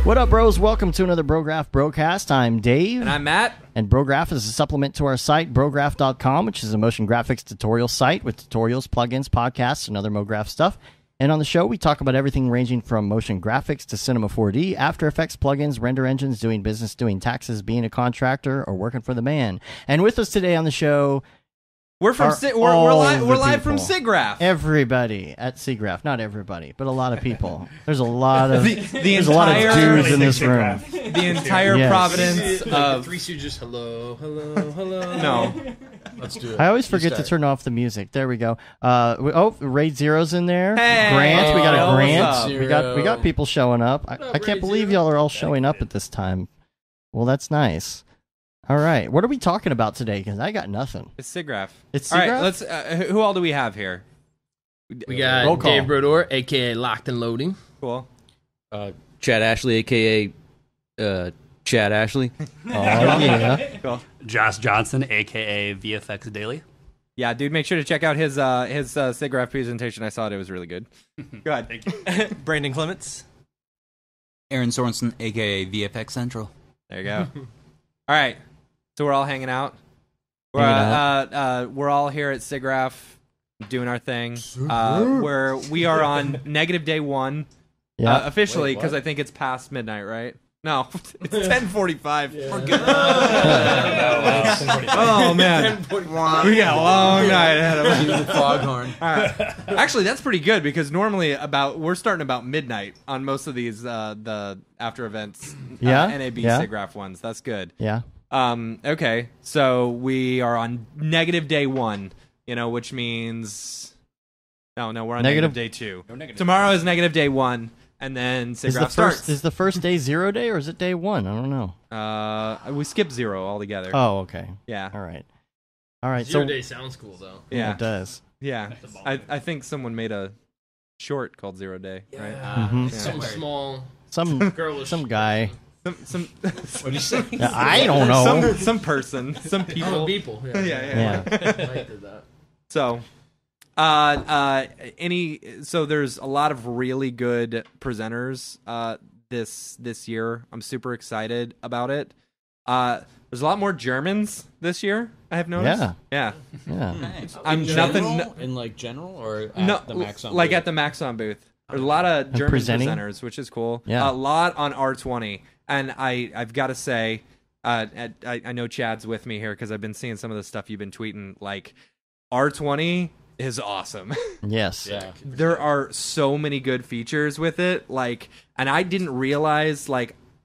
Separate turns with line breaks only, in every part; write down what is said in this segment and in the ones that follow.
What up, bros? Welcome to another Brograph Brocast. I'm Dave.
And I'm Matt.
And Brograph is a supplement to our site, brograph.com, which is a motion graphics tutorial site with tutorials, plugins, podcasts, and other MoGraph stuff. And on the show, we talk about everything ranging from motion graphics to Cinema 4D, After Effects plugins, render engines, doing business, doing taxes, being a contractor, or working for the man. And with us today on the show...
We're live from Siggraph.
Everybody at Siggraph, not everybody, but a lot of people. There's a lot of
there's
a lot of dudes in this room.
The entire Providence of
Three Stooges. Hello.
No,
Let's do it.
I always forget to turn off the music. There we go. Raid Zero's in there.
Hey!
Grant, we got a
What's
Grant.
up?
We got people showing up. I can't
Raid
believe
Zero?
y'all are all showing up at this time. Well, that's nice. All right, what are we talking about today? Because I got nothing.
it's Siggraph.
It's
All right,
Siggraph?
let's. Who all do we have here?
We
Roll
got
call.
Dave Brodor, a.k.a. Locked and Loading.
Cool.
Chad Ashley, a.k.a. Chad Ashley.
Oh, yeah.
Cool.
Josh Johnson, a.k.a. VFX Daily.
Yeah, dude, make sure to check out his Siggraph presentation. I saw it; it was really good. Go ahead.
Thank you.
Brandon Clements.
Aaron Sorensen, a.k.a. VFX Central.
There you go. All right, so we're all hanging out. We're all here at Siggraph doing our thing. Where we are on negative day one.
Yeah.
Officially, because I think it's past midnight, right? No, it's 10:45. We're good. Oh man, we got a long night ahead of us.
Foghorn.
All right. Actually, that's pretty good because normally we're starting about midnight on most of these the after events.
Yeah?
NAB
Yeah.
Siggraph ones. That's good.
Yeah.
Okay, so we are on negative day one. Which means no, we're on negative day two. Tomorrow is negative day one. And then Siggraph starts.
Is the first day 0 day or is it day 1? I don't know.
We skipped 0 altogether.
Oh, okay.
Yeah.
All right.
Zero Day sounds cool, though.
Yeah.
It does.
Yeah. I think someone made a short called 0 Day, right?
Mhm.
Some small,
Some
girlish.
guy.
Some
What do you say?
I don't know.
some person, some people.
People.
Yeah.
Mike did that.
So, so there's a lot of really good presenters this year. I'm super excited about it. There's a lot more Germans this year, I have noticed.
Yeah.
I'm nothing
In like general or at
no,
the Maxon
like
booth?
at the Maxon booth. There's a lot of German
presenting?
presenters, which is cool.
Yeah.
A lot on R20, and I've got to say, I know Chad's with me here because I've been seeing some of the stuff you've been tweeting. Like R20 is awesome.
Yes.
Yeah.
There are so many good features with it, and I didn't realize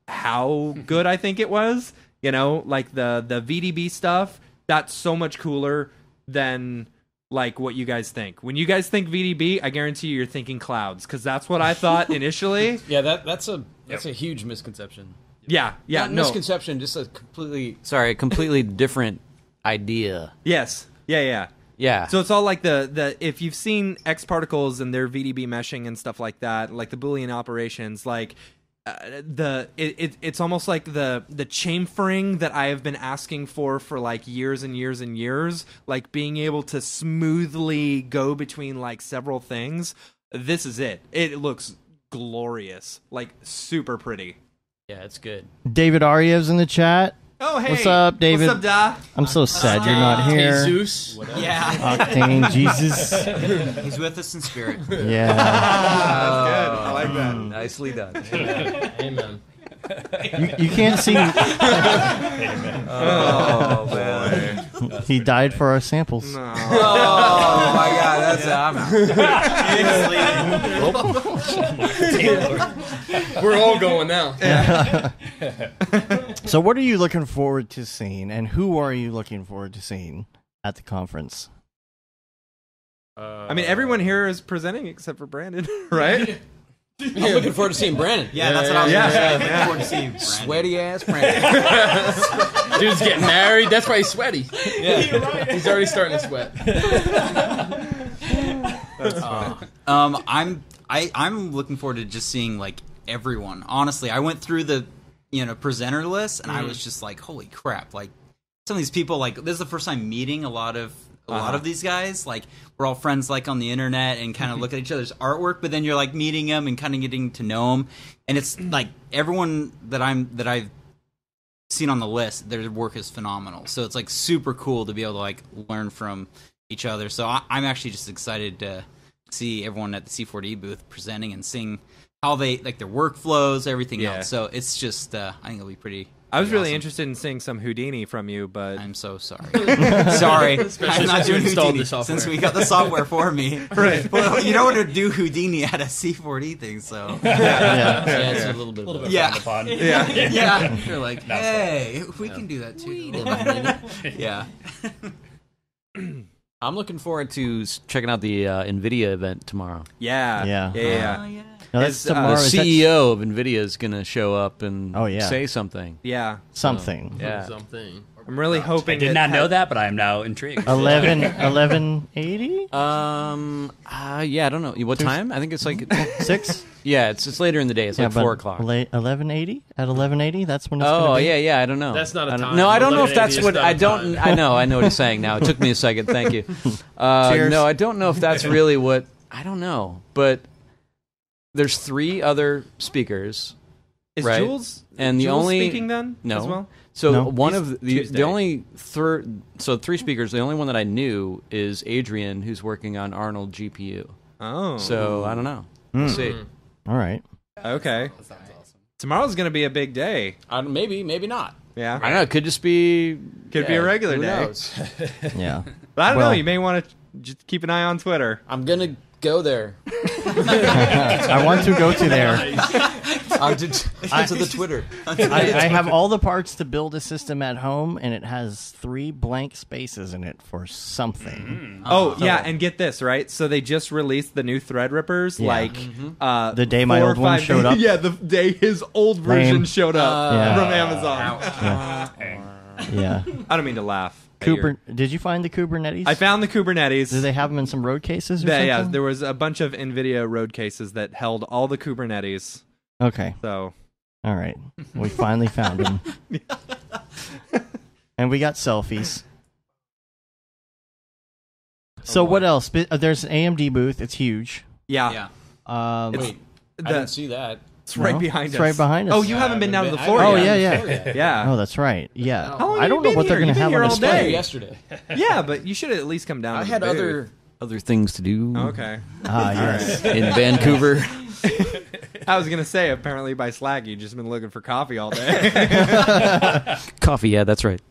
how good I think it was. Like the VDB stuff. That's so much cooler than what you guys think. When you guys think VDB, I guarantee you're thinking clouds because that's what I thought initially.
Yeah, that's a huge misconception.
Yeah.
Not
No.
misconception, just a
completely different idea.
Yes. Yeah.
Yeah.
So it's all like the if you've seen X particles and their VDB meshing and stuff like that, like the Boolean operations, it's almost like the chamfering that I have been asking for years and years and years, like being able to smoothly go between several things. This is it. It looks glorious, super pretty.
yeah, it's good.
David Ariev's in the chat.
Oh, hey.
What's up, David?
What's up, Da?
I'm so sad you're not here.
Jesus.
Yeah,
Octane, Jesus.
he's with us in spirit.
Yeah.
That's good. I like that.
Nicely done.
Amen.
You can't see.
Oh, man.
He died for our samples.
No.
Oh my God, that's
We're all going now.
So what are you looking forward to seeing, and who are you looking forward to seeing at the conference?
I mean, everyone here is presenting except for Brandon, right?
I'm looking forward to seeing Brandon.
Yeah, that's what I was going to say. I'm looking
Yeah.
forward to seeing Brandon.
Sweaty ass Brandon.
Dude's getting married. That's why he's sweaty. Yeah. He's already starting to sweat.
I'm looking forward to just seeing everyone. Honestly, I went through the presenter list and I was just like, holy crap! Some of these people, this is the first time meeting a lot of a lot of these guys. Like, we're all friends, like, on the internet and kind of look at each other's artwork, but then you're, like, meeting them and kind of getting to know them. And it's, like, everyone that I've seen on the list, their work is phenomenal. So it's, like, super cool to be able to, like, learn from each other. So I'm actually just excited to see everyone at the C4D booth presenting and seeing how they, like, their workflows, everything else. So it's just, I think it'll be pretty
I was really
awesome.
interested in seeing some Houdini from you, but
I'm so sorry. Sorry. I'm not doing Houdini since we got the software for me.
Right.
Well, you don't want to do Houdini at a C4D thing, so.
Yeah, it's a little bit.
Yeah. You're like, hey, we can do that too. Yeah.
I'm looking forward to checking out the NVIDIA event tomorrow.
yeah.
No, that's
Is,
tomorrow.
The
Is that
CEO of NVIDIA is going to show up and
Oh, yeah.
say something.
Yeah.
something.
Yeah.
Something.
I'm really hoping.
I did not know that, but I am now intrigued.
1180?
Yeah, I don't know. What time? I think it's like
6?
yeah, it's later in the day. It's like 4 o'clock.
1180? At 1180? That's when it's going
Oh
to be?
yeah. I don't know.
That's not a
I don't-
time.
No, I don't know if
11:80
that's
is
what
not
I
a
don't.
time.
I know what he's saying now. It took me a second. Thank you.
Cheers.
No, I don't know if that's really what. I don't know, but there's 3 other speakers.
Is
right?
Jules
And the
Jules
only
speaking then
no.
as well?
So
No.
one
He's
of the
Tuesday.
only third. So 3 speakers. The only one that I knew is Adrian, who's working on Arnold GPU.
Oh,
So I don't know. We'll see.
All right.
okay. Tomorrow's gonna be a big day.
Maybe not.
Yeah,
I don't know. It could just be.
Could be a regular
who
day.
knows?
Yeah.
but I don't know.
Well-
You may want to just keep an eye on Twitter.
I'm gonna go there.
I want to go to there.
To the Twitter.
I have all the parts to build a system at home, and it has 3 blank spaces in it for something.
Oh yeah, and get this right. So they just released the new Threadrippers.
Yeah.
Like
The day my
4 or
old one
5
showed up?
Yeah, the day his old version
Lame.
showed up
Yeah.
from Amazon.
Yeah.
I don't mean to laugh. at your-
Did you find the Kubernetes?
I found the Kubernetes.
Do they have them in some road cases or
Yeah,
something?
there was a bunch of NVIDIA road cases that held all the Kubernetes.
Okay.
So
All right. We finally found them. And we got selfies. So what else? There's an AMD booth. It's huge.
yeah,
Um,
It's-
Wait, I
the-
didn't see that.
it's right
No,
behind
it's
us.
right behind us.
Oh, you haven't been down to the floor
Oh,
yet.
yeah.
Yeah.
Oh, that's right. Yeah.
How long
I
have
don't
you
know what
been
they're
here?
going to
You've
have
been
on
here all
display.
day.
Yesterday.
Yeah, but you should at least come down.
I
to the
had
booth.
Other things to do.
Okay.
Ah, yes.
In Vancouver.
I was gonna say, apparently by Slack, you've just been looking for coffee all day.
Coffee. Yeah, that's right.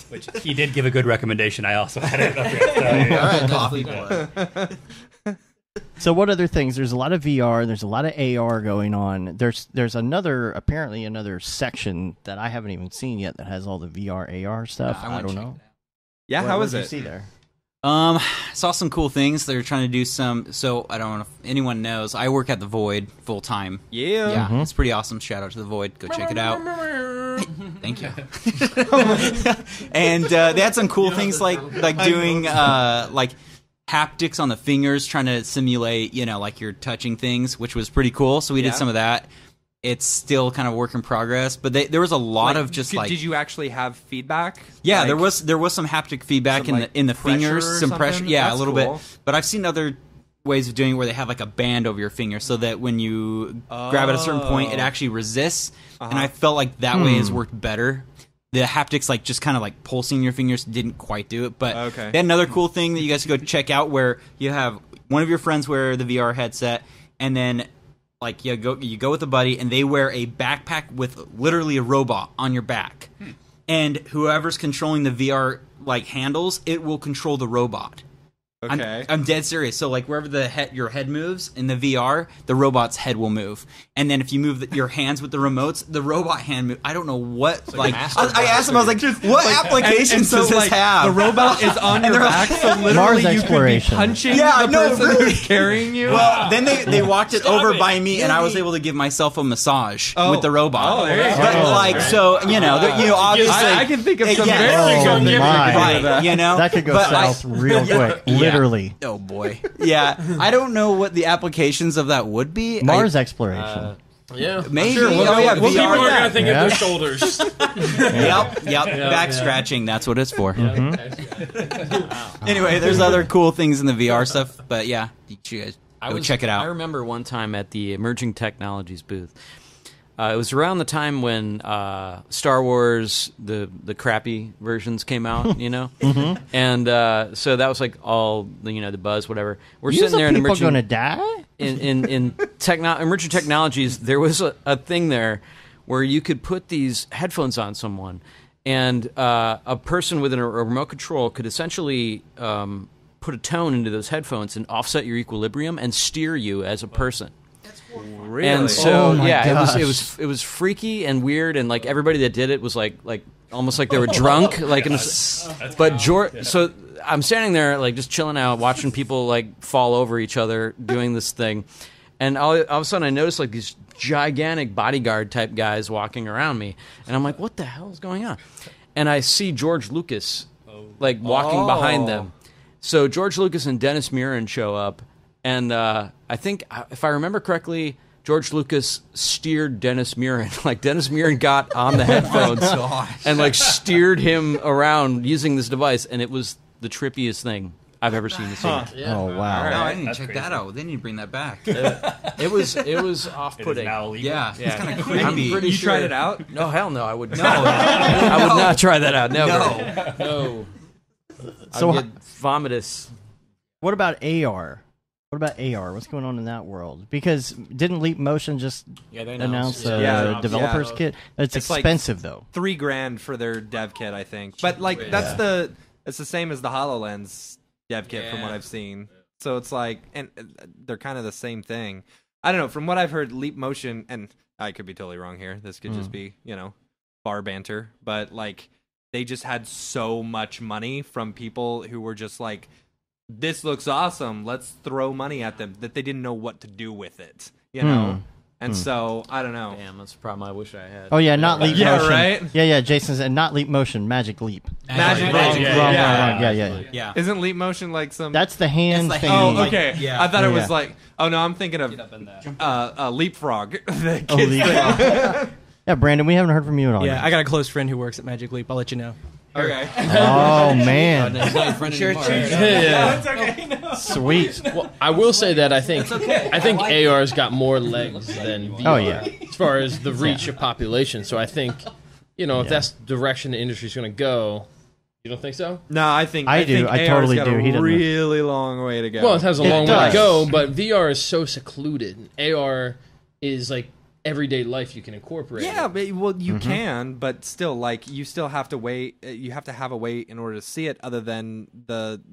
Which he did give a good recommendation. I also had it up here.
All right,
Coffee
definitely.
boy.
So what other things? There's a lot of VR. There's a lot of AR going on. There's apparently another section that I haven't even seen yet that has all the VR AR stuff.
I
I
wanna
don't
check
know.
Yeah,
What-
how
what
was
did you
it?
see there?
Saw some cool things. They're trying to do some. So I don't know if anyone knows. I work at the Void full time.
Yeah.
Yeah, it's pretty awesome. Shout out to the Void. Go check it out. Thank you. And they had some cool things like doing like haptics on the fingers, trying to simulate like you're touching things, which was pretty cool. So we did some of that. It's still kind of work in progress, but there was a lot of just
Did you actually have feedback?
yeah,
Like,
there was some haptic feedback
some,
in the
pressure
fingers,
or
some pressure,
something?
yeah,
That's
a little
cool.
bit. But I've seen other ways of doing it where they have like a band over your finger, so that when you grab at a certain point, it actually resists. And I felt like that way has worked better. The haptics, like just kind of like pulsing your fingers, didn't quite do it. But
Okay.
they had another cool thing that you guys could go check out, where you have one of your friends wear the VR headset, and then like you go with a buddy, and they wear a backpack with literally a robot on your back, and whoever's controlling the VR like handles, it will control the robot.
Okay.
I'm dead serious. So like wherever your head moves in the VR, the robot's head will move. And then if you move your hands with the remotes, the robot hand move. I don't know what. Like I asked him, I was like, what applications
so,
does this
like,
have?
The robot is on your
they're
back,
like-
so literally
Mars
you could be
exploration.
punching
Yeah,
the
no,
person
really.
who's carrying you.
Well, then they walked it over by me, and I was able to give myself a massage with the robot.
Oh, there you
But
go.
like, so obviously,
I can think of some
yeah.
very
Oh,
good gimmick
my.
to do
right,
that.
That could go
But
south real quick. Literally.
Oh boy, yeah. I don't know what the applications of that would be.
Mars exploration.
Yeah.
Maybe.
Sure,
Oh, yeah,
people
VR.
are going to think
Yeah.
of their shoulders.
Yep. Back scratching. That's what it's for.
Mm-hmm.
Anyway, there's other cool things in the VR stuff, but yeah, you guys go check it
I
out.
remember one time at the Emerging Technologies booth. It was around the time when Star Wars, the crappy versions came out, you know, and so that was like all the buzz, whatever. We're sitting there in
people
Emerging.
going to die?
in Emerging Technologies, there was a thing there where you could put these headphones on someone, and a person with a remote control could essentially put a tone into those headphones and offset your equilibrium and steer you as a person.
Really?
And so
Oh my
yeah,
gosh.
it was freaky and weird, and like everybody that did it was like almost like they were drunk, like. But George, so I'm standing there like just chilling out, watching people like fall over each other doing this thing, and all of a sudden I noticed like these gigantic bodyguard type guys walking around me, and I'm like, what the hell is going on? And I see George Lucas like walking behind them. So George Lucas and Dennis Muren show up, and I think, if I remember correctly, George Lucas steered Dennis Muren. Like, Dennis Muren got on the headphones and, like, steered him around using this device, and it was the trippiest thing I've ever seen.
Oh, wow.
No, I didn't
That's
check
crazy.
that out. They need to bring that back.
It was
It is
off-putting.
now illegal.
Yeah, it's kind of
I'm
creepy.
pretty
You
sure.
tried it out?
No, hell no, I would
No.
not. I would not try that out. Never.
No.
No.
So
I would get vomitous.
what about AR? What about AR? What's going on in that world? Because didn't Leap Motion just
Yeah, they
announce a
Yeah.
developer's
Yeah.
kit? It's
It's like-
expensive, though.
$3,000 for their dev kit, I think. But like it's the same as the HoloLens dev kit from what I've seen. So it's like, and they're kind of the same thing. I don't know. From what I've heard, Leap Motion, and I could be totally wrong here. This could just be bar banter, but like they just had so much money from people who were just like, this looks awesome, let's throw money at them, that they didn't know what to do with it, and so I don't know.
Damn, that's a problem I wish I had.
Oh, yeah, not Leap
Yeah,
Motion.
right?
Yeah, Jason said not Leap Motion, Magic Leap.
Magic
Wrong,
Leap.
wrong.
Yeah.
Yeah.
Yeah.
Isn't Leap Motion like some?
That's the hand
It's the
thing.
hand,
Oh, okay.
Yeah.
I thought it was
Yeah.
like. Oh no, I'm thinking of Leapfrog. The
Oh,
kids
Leapfrog.
thing.
Yeah, Brandon, we haven't heard from you at all.
Yeah,
yet.
I got a close friend who works at Magic Leap. I'll let you know.
Okay.
Oh, man.
He's not your friend anymore.
Yeah.
Sweet.
Well, I will say that I think AR's got more legs than VR
Oh, yeah.
as far as the reach of population. So I think, if that's the direction the industry's going to go, you don't think so?
No, I think
I do.
think
I
AR's
totally
got
do.
A
He doesn't-
really long way to go.
Well, it has a
It
long way
does.
to go, but VR is so secluded. AR is like everyday life you can incorporate.
Yeah, but, well, you can, but still, like, you still have to wait. You have to have a way in order to see it, other than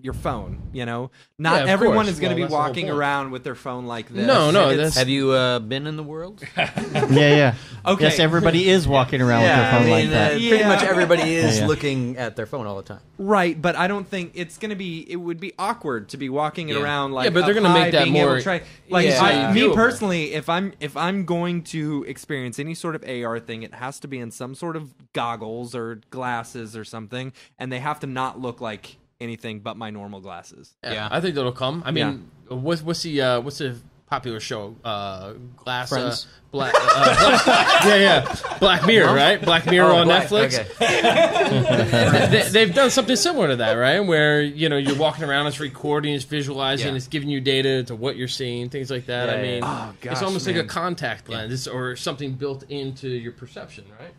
your phone. Not
Yeah, of
everyone
course.
is going to
Well,
be
that's the whole
walking
point.
around with their phone like this.
No,
And it's-
that's
Have you been in the world?
Yeah.
Okay.
Yes, everybody is walking around with their phone like that.
Pretty much everybody is
Yeah.
looking at their phone all the time.
Right, but I don't think it's going to be. It would be awkward to be walking it
Yeah.
around like.
Yeah, but they're
going
gonna
to
make that
being able
more
to try, like
Yeah.
me
doable.
personally, if I'm going to experience any sort of AR thing, it has to be in some sort of goggles or glasses or something, and they have to not look like anything but my normal glasses.
Yeah.
I think that'll come. I mean, what's the popular show? Glass.
Friends.
Black. Black Mirror, right? Black Mirror on Netflix.
Okay.
They've done something similar to that, right? Where you're walking around, it's recording, it's visualizing,
Yeah.
it's giving you data to what you're seeing, things like that.
Yeah,
I mean,
Oh, gosh,
it's almost like
man.
a contact lens or something built into your perception, right?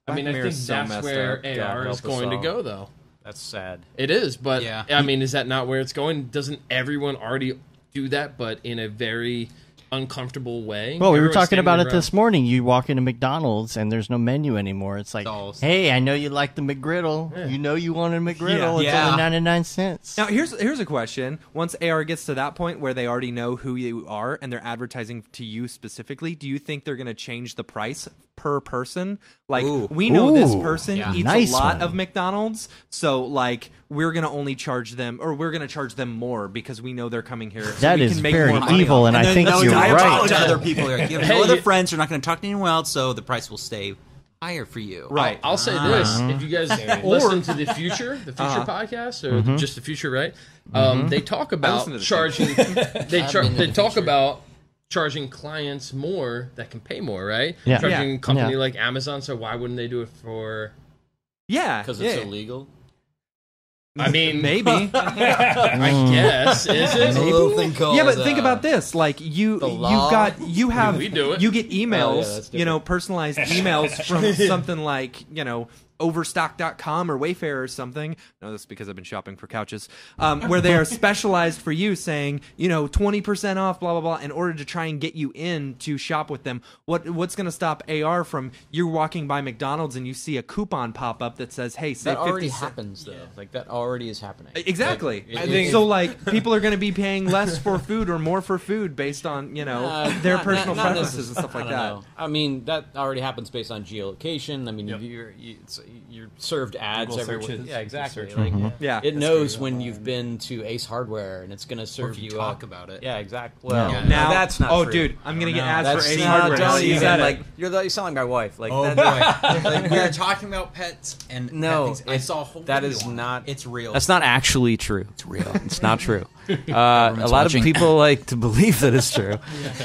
I mean, I
Mirror's
think
so
that's
messed
where
up.
AR
God
is
help us
going to
all.
go, though.
That's sad.
It is, but
Yeah.
I mean, is that not where it's going? Doesn't everyone already do that, but in a very uncomfortable way?
Well, we were
Everyone's
talking
standing
about it
around.
this morning. You walk into McDonald's and there's no menu anymore. It's like,
Dolls.
hey, I know you like the McGriddle. You know you want a McGriddle. It's
Yeah.
only 99 cents.
Now here's a question. Once AR gets to that point where they already know who you are and they're advertising to you specifically, do you think they're going to change the price per person? Like,
Ooh.
we know this
Ooh.
person
Yeah.
eats
Nice
a lot
one.
of McDonald's, so like we're going to only charge them, or we're going to charge them more because we know they're coming here. So
That
we
is
can make
very
more money
evil,
off
and
it.
I
then
think
they'll
you're
diabolical
right.
to other people. You have no
Hey,
other
you-
friends. You're not going to talk to anyone else, so the price will stay higher for you.
Right.
I'll say this: if you guys listen to the Future podcast, or just the Future, right? They talk about
listen to the
charging. They talk about charging clients more that can pay more, right?
Yeah.
Charging a company
Yeah.
like Amazon, so why wouldn't they do it for...
Yeah,
Because it's
yeah.
illegal.
I mean,
Maybe.
I guess, is
There's a
it?
little thing called.
Yeah, but think about this: like
the
you
law.
have
We do it.
you get emails,
that's
personalized emails from something like Overstock.com or Wayfair or something. No, that's because I've been shopping for couches, where they are specialized for you, saying 20% off, blah blah blah, in order to try and get you in to shop with them. What's going to stop AR from you walking by McDonald's and you see a coupon pop up that says, "Hey, save
that already
50 cents."
happens though. Like that already is happening.
Exactly.
Like, I think
So like people are going to be paying less for food or more for food based on their personal preferences and stuff like that.
I mean, that already happens based on geolocation. I mean, you're served ads
Google
everywhere.
searches.
Yeah, exactly.
Search.
Like,
Yeah.
it knows when you've been to Ace Hardware, and it's going to serve
if you
you
talk
up.
about it.
Yeah, exactly. Well,
Yeah.
Now
that's not
Oh,
true.
dude, I'm gonna get ads
That's
for Ace
not-
Hardware.
don't
now that you
even,
said it.
like you're selling my wife. Like
Oh
that,
boy! Like, we were talking about pets, and
No,
pet things. I saw a whole
that
video
is
on it.
not-
It's real.
That's not actually true. It's
real.
It's not true. A lot
watching.
of people like to believe that it's true,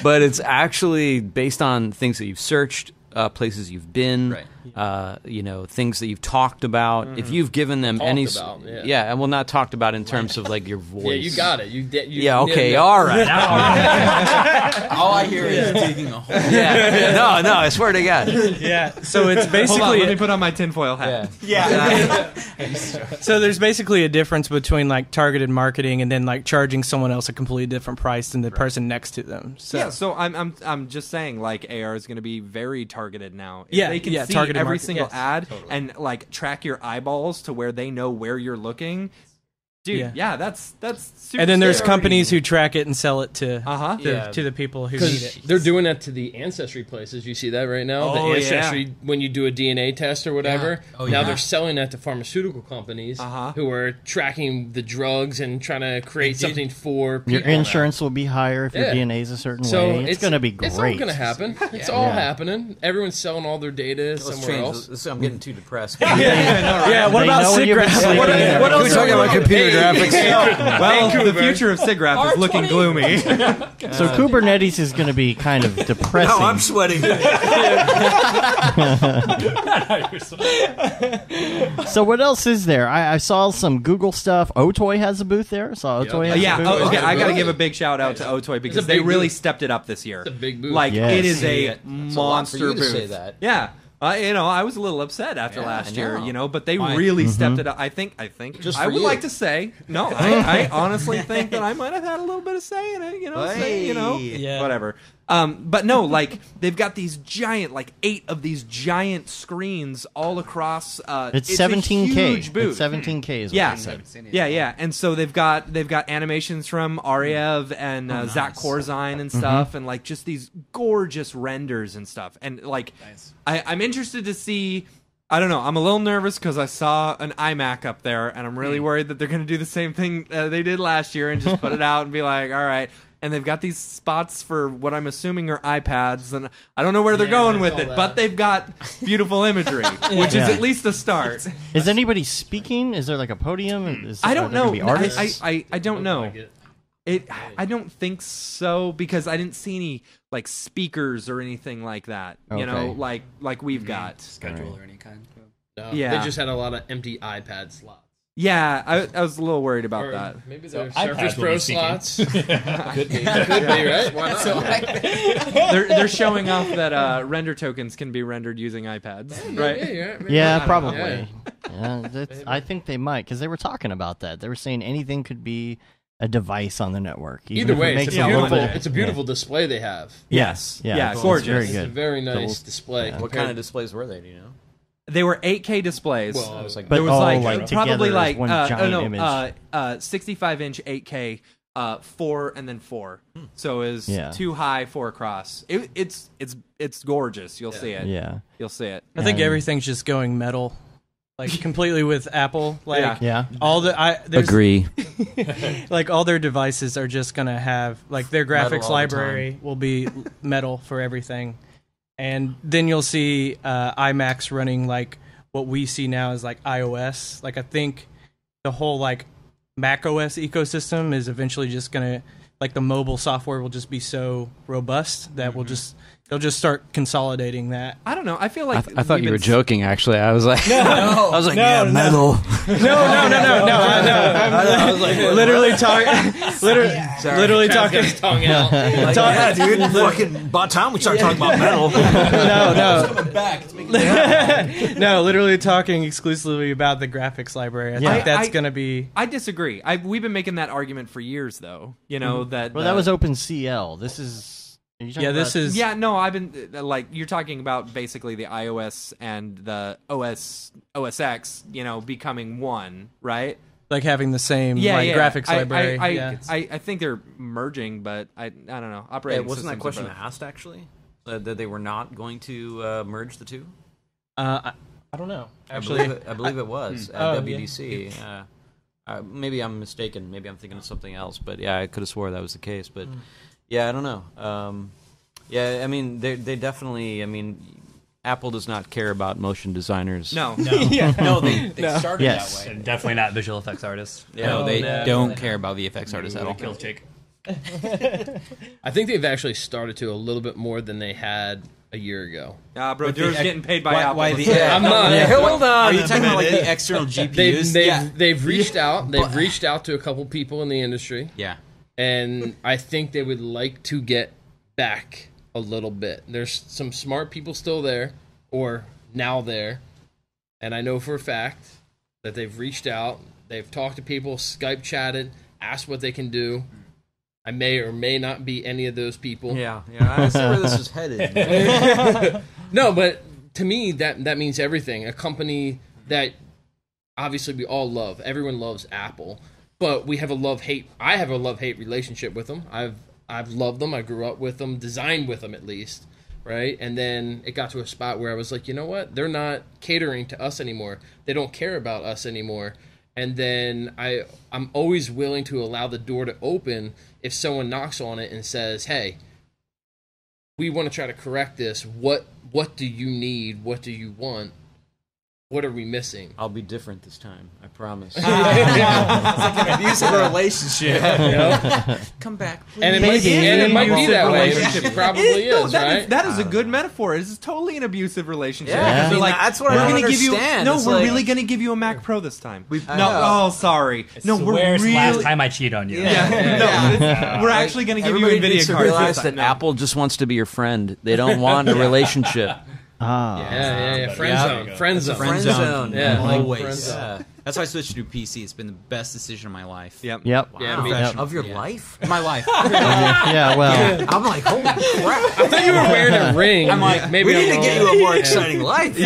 but it's actually based on things that you've searched, places you've been,
Right.
Things that you've talked about. If you've given them
Talked
any,
about, yeah.
and well, not talked about in terms of like your voice.
Yeah, you got it.
Yeah, okay, all right.
All I hear is digging a hole.
Yeah, no, I swear to God.
Yeah. So it's
Hold on,
basically
let me put on my tinfoil hat.
so there's basically a difference between like targeted marketing and then like charging someone else a completely different price than the person next to them. So
Yeah, so I'm just saying, like, AR is going to be very targeted now. If
Yeah,
they can
yeah,
see
targeted
every
market,
single
yes.
ad and like track your eyeballs to where they know where you're looking. Dude, yeah, that's super.
and then there's
scary.
companies who track it and sell it to
Uh-huh.
to the people who need
Because
it.
they're doing that to the ancestry places. You see that right now?
Oh,
the
yeah.
ancestry, when you do a DNA test or whatever,
Oh,
now
yeah.
they're selling that to pharmaceutical companies
Uh-huh.
who are tracking the drugs and trying to create something for
Your
people.
insurance will be higher if your
Yeah.
DNA is a certain
So
way. It's going to be great.
It's all going to happen. It's all happening. Everyone's selling all their data somewhere else.
I'm getting too depressed.
Yeah, what
They
about
know when you've been
Siggraph?
sleeping.
What else
We're talking about computer graphics.
Well, the future of Siggraph is looking gloomy.
So Kubernetes is going to be kind of depressing.
sweating.
So what else is there? I saw some Google stuff. Otoy has a booth there. Saw Otoy has
Yeah,
a booth.
okay, I got to
booth.
give a big shout out to Otoy because
It's a
they
big
really
booth.
stepped it up this year.
It's a big booth.
Like,
Yes.
it is a
It's a lot for
monster
you to
booth.
say that.
Yeah. I was a little upset after last
I
year,
know.
but they
Why?
really
Mm-hmm.
stepped it up. I think
Just
I
for
would
you.
like to say, no, I honestly think that I might have had a little bit of say in it,
Yeah.
whatever. But no, like, they've got these giant, like 8 of these giant screens all across.
It's
a
17K.
huge booth.
It's 17K is what
Yeah,
they said.
yeah. And so they've got animations from Ariev and Zach Korzine and stuff, and like just these gorgeous renders and stuff. And like, I'm interested to see. I don't know. I'm a little nervous because I saw an iMac up there, and I'm really worried that they're going to do the same thing they did last year and just put it out and be like, all right. And they've got these spots for what I'm assuming are iPads, and I don't know where they're going with it, but they've got beautiful imagery, which is
Yeah.
at least a start.
Is anybody speaking? Is there like a podium?
I don't know.
Be artists?
I don't know.
Like
It. I don't think so because I didn't see any like speakers or anything like that. You know,
Okay.
like we've got.
Schedule or any kind.
No,
Yeah.
They just had a lot of empty iPad slots.
Yeah, I was a little worried about
Or
that.
maybe they're
iPads
Surface
will
Pro
be speaking.
slots. Could be, right? Why not?
They're showing off that render tokens can be rendered using iPads, right?
Maybe
Yeah,
not.
probably. Yeah, I think they might because they were talking about that. They were saying anything could be a device on the network. even
Either
if it
way,
makes
it's
it
a
a little
beautiful,
bit-
it's a beautiful display they have.
Yes. Yeah,
it's
gorgeous.
very
It's a
good.
very nice
Double-
display.
yeah.
What kind of displays were they? Do you know?
They were 8K displays.
Well,
I was like,
But
there was
all,
like,
like,
probably
together as
like
one giant image.
65-inch 8K, 4 and then 4. So it was
Yeah.
2 high, 4 across. It's gorgeous. You'll see it.
Yeah.
You'll see it.
I think
And-
everything's just going metal, like completely with Apple. Like
Yeah.
Yeah.
all there's,
Agree.
like all their devices are just gonna have like their
Metal
graphics
all the
library will be metal for everything, and then you'll see iMacs running like what we see now as like iOS. Like I think the whole like Mac OS ecosystem is eventually just gonna like the mobile software will just be so robust that they'll just start consolidating that.
I don't know. I feel like
I thought you were
we've been
joking. Actually, I was like,
No,
I was like, yeah, metal.
No. I was like, literally talking, literally talking.
Tongue out.
Yeah, dude. Fucking about time we start talking about metal.
No.
Coming back. It's making me happy.
No, literally talking exclusively about the graphics library. I think that's going to be...
I disagree. We've been making that argument for years, though. You know, that...
Well, that was OpenCL. This is...
Yeah,
no, I've been... Like, you're talking about basically the iOS and the OS X, you know, becoming one, right?
Like having the same graphics library.
I think they're merging, but I don't know. Operating
wasn't that
systems
question
are both-
asked, actually? That they were not going to merge the two?
I don't know. Actually,
I believe it was at WDC. Maybe I'm mistaken. Maybe I'm thinking of something else. But yeah, I could have swore that was the case. But yeah, I don't know. Yeah, I mean, they definitely. I mean, Apple does not care about motion designers.
No.
No, they started
Yes.
that way.
And definitely not visual effects artists.
No, they don't care about VFX artists at all.
Kills Jake.
I think they've actually started to a little bit more than they had a year ago.
Bro, Drew's getting paid by Apple.
I'm not.
Hold on. Are you talking about like the external GPUs?
They've reached out. They've reached out to a couple people in the industry.
Yeah.
And I think they would like to get back a little bit. There's some smart people still there, or now there, and I know for a fact that they've reached out. They've talked to people, Skype chatted, asked what they can do. I may or may not be any of those people.
Yeah, I see where this is headed.
No, but to me, that means everything. A company that obviously we all love. Everyone loves Apple, but we have a love-hate. I have a love-hate relationship with them. I've loved them. I grew up with them, designed with them at least, right? And then it got to a spot where I was like, you know what? They're not catering to us anymore. They don't care about us anymore. And then I'm always willing to allow the door to open if someone knocks on it and says, hey, we want to try to correct this. What do you need? What do you want? What are we missing?
I'll be different this time. I promise.
It's like an abusive relationship.
Come back, please.
And it might be that way. It probably is, right?
That is a good metaphor. This is totally an abusive relationship.
Yeah, I mean, that's what I don't understand.
We're
like,
really going to give you a Mac Pro this time. Sorry.
No, we're really... last time I cheat on you.
We're actually going to give you NVIDIA cards.
Realize that Apple just wants to be your friend. They don't want a relationship.
Yeah. Friend zone.
Yeah,
Always.
friend zone. That's why I switched to PC. It's been the best decision of my life.
Yep.
Wow.
Of your life?
My life.
Yeah, well.
I'm like, holy crap.
I thought you were wearing a ring.
I'm like,
maybe
we need to
I'm
get
wrong.
you a more exciting life.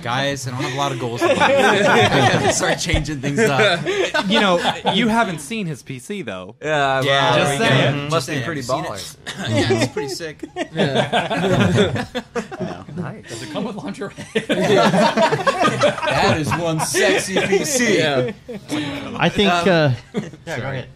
Guys, I don't have a lot of goals. I gotta start changing things up.
You know, you haven't seen his PC, though.
Yeah,
Just saying.
Must be pretty baller.
Yeah, it's pretty sick.
Nice.
Does it come with lingerie?
That is one sexy PC.
Yeah.
I think... go ahead.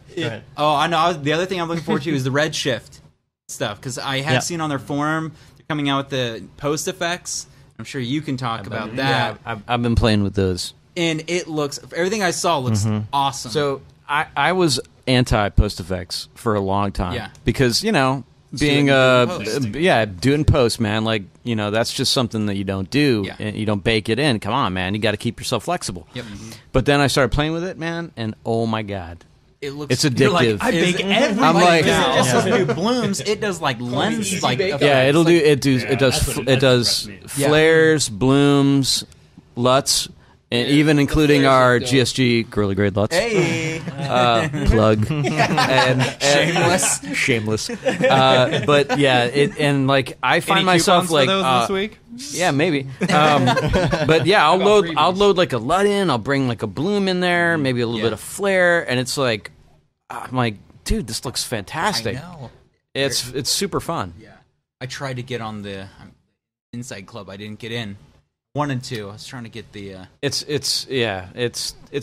Oh, I know. The other thing I'm looking forward to is the Redshift stuff, because I have seen on their forum they're coming out with the post effects. I'm sure you can talk about that.
Yeah, I've been playing with those.
And it looks... Everything I saw looks awesome.
So I was anti post effects for a long time.
Yeah.
Because, you know, being doing post, man, like, you know, that's just something that you don't do.
Yeah.
And you don't bake it in. Come on, man. You got to keep yourself flexible.
Yep.
But then I started playing with it, man, and oh my God.
It looks...
It's addictive.
I bake everything.
I'm like...
It just doesn't do blooms. It does, like, lens... like
Yeah, it does flares, blooms, LUTs, and even including our GSG Gorilla Grade LUTs.
Hey!
Plug. and shameless. But yeah, I find
Any
myself
coupons
like
for those this week?
Yeah, maybe. But yeah, I'll load like a LUT in. I'll bring like a bloom in there, maybe a little bit of flare, and it's like, I'm like, dude, this looks fantastic.
I know.
It's super fun.
Yeah. I tried to get on the Inside Club. I didn't get in. 1 and 2. I was trying to get the.
It's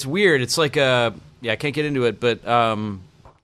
weird. It's like I can't get into it, but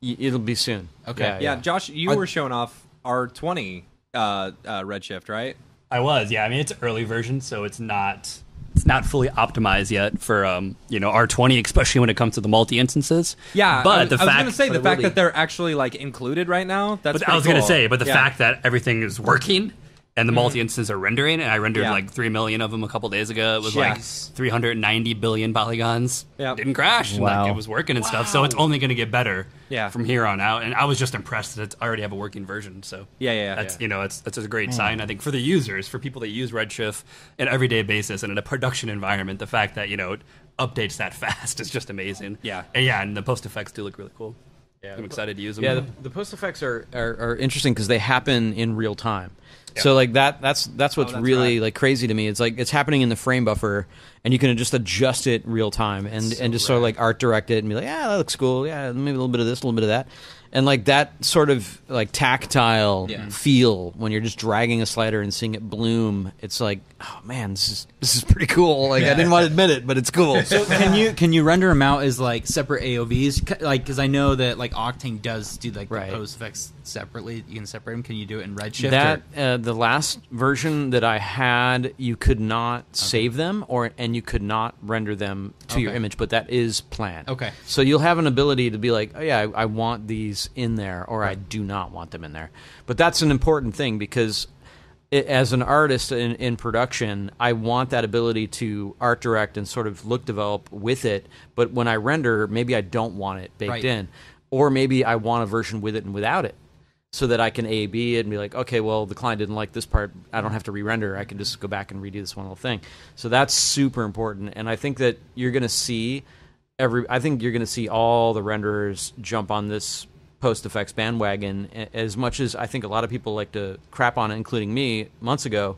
it'll be soon.
Okay.
Yeah, Josh, you were showing off R20 Redshift, right?
I was, yeah. I mean, it's early version, so it's not it's not fully optimized yet for R20, especially when it comes to the multi instances.
Yeah,
but
I was
fact,
going to say the fact that they're actually like included right now. That's
I was
going to
say, but the fact that everything is working and the multi instances are rendering, and I rendered like 3 million of them a couple days ago. It was like 390 billion polygons. Yeah, didn't crash. And, like, it was working and stuff. So it's only going to get better. From here on out, and I was just impressed that I already have a working version. So that's a great sign, I think, for the users, for people that use Redshift on an everyday basis and in a production environment. The fact that it updates that fast is just amazing. And the post effects do look really cool. I'm excited to use them.
Yeah, the post effects are interesting because they happen in real time. So like that's what's really like crazy to me. It's like it's happening in the frame buffer, and you can just adjust it real time and just sort of like art direct it and be like, that looks cool. Yeah, maybe a little bit of this, a little bit of that. And like that sort of like tactile feel when you're just dragging a slider and seeing it bloom, it's like, oh man, this is pretty cool. Like I didn't want to admit it, but it's cool.
So can you render them out as like separate AOVs? Like because I know that like Octane does do like the post effects separately. You can separate them. Can you do it in Redshift?
That the last version that I had, you could not save them and you could not render them to your image, but that is planned.
Okay.
So you'll have an ability to be like, oh yeah, I want these in there, or I do not want them in there. But that's an important thing because as an artist in production, I want that ability to art direct and sort of look develop with it. But when I render, maybe I don't want it baked in, or maybe I want a version with it and without it, so that I can A/B it and be like, okay, well, the client didn't like this part. I don't have to re-render. I can just go back and redo this one little thing. So that's super important, and I think that you're going to see all the renderers jump on this post-effects bandwagon, as much as I think a lot of people like to crap on it, including me, months ago.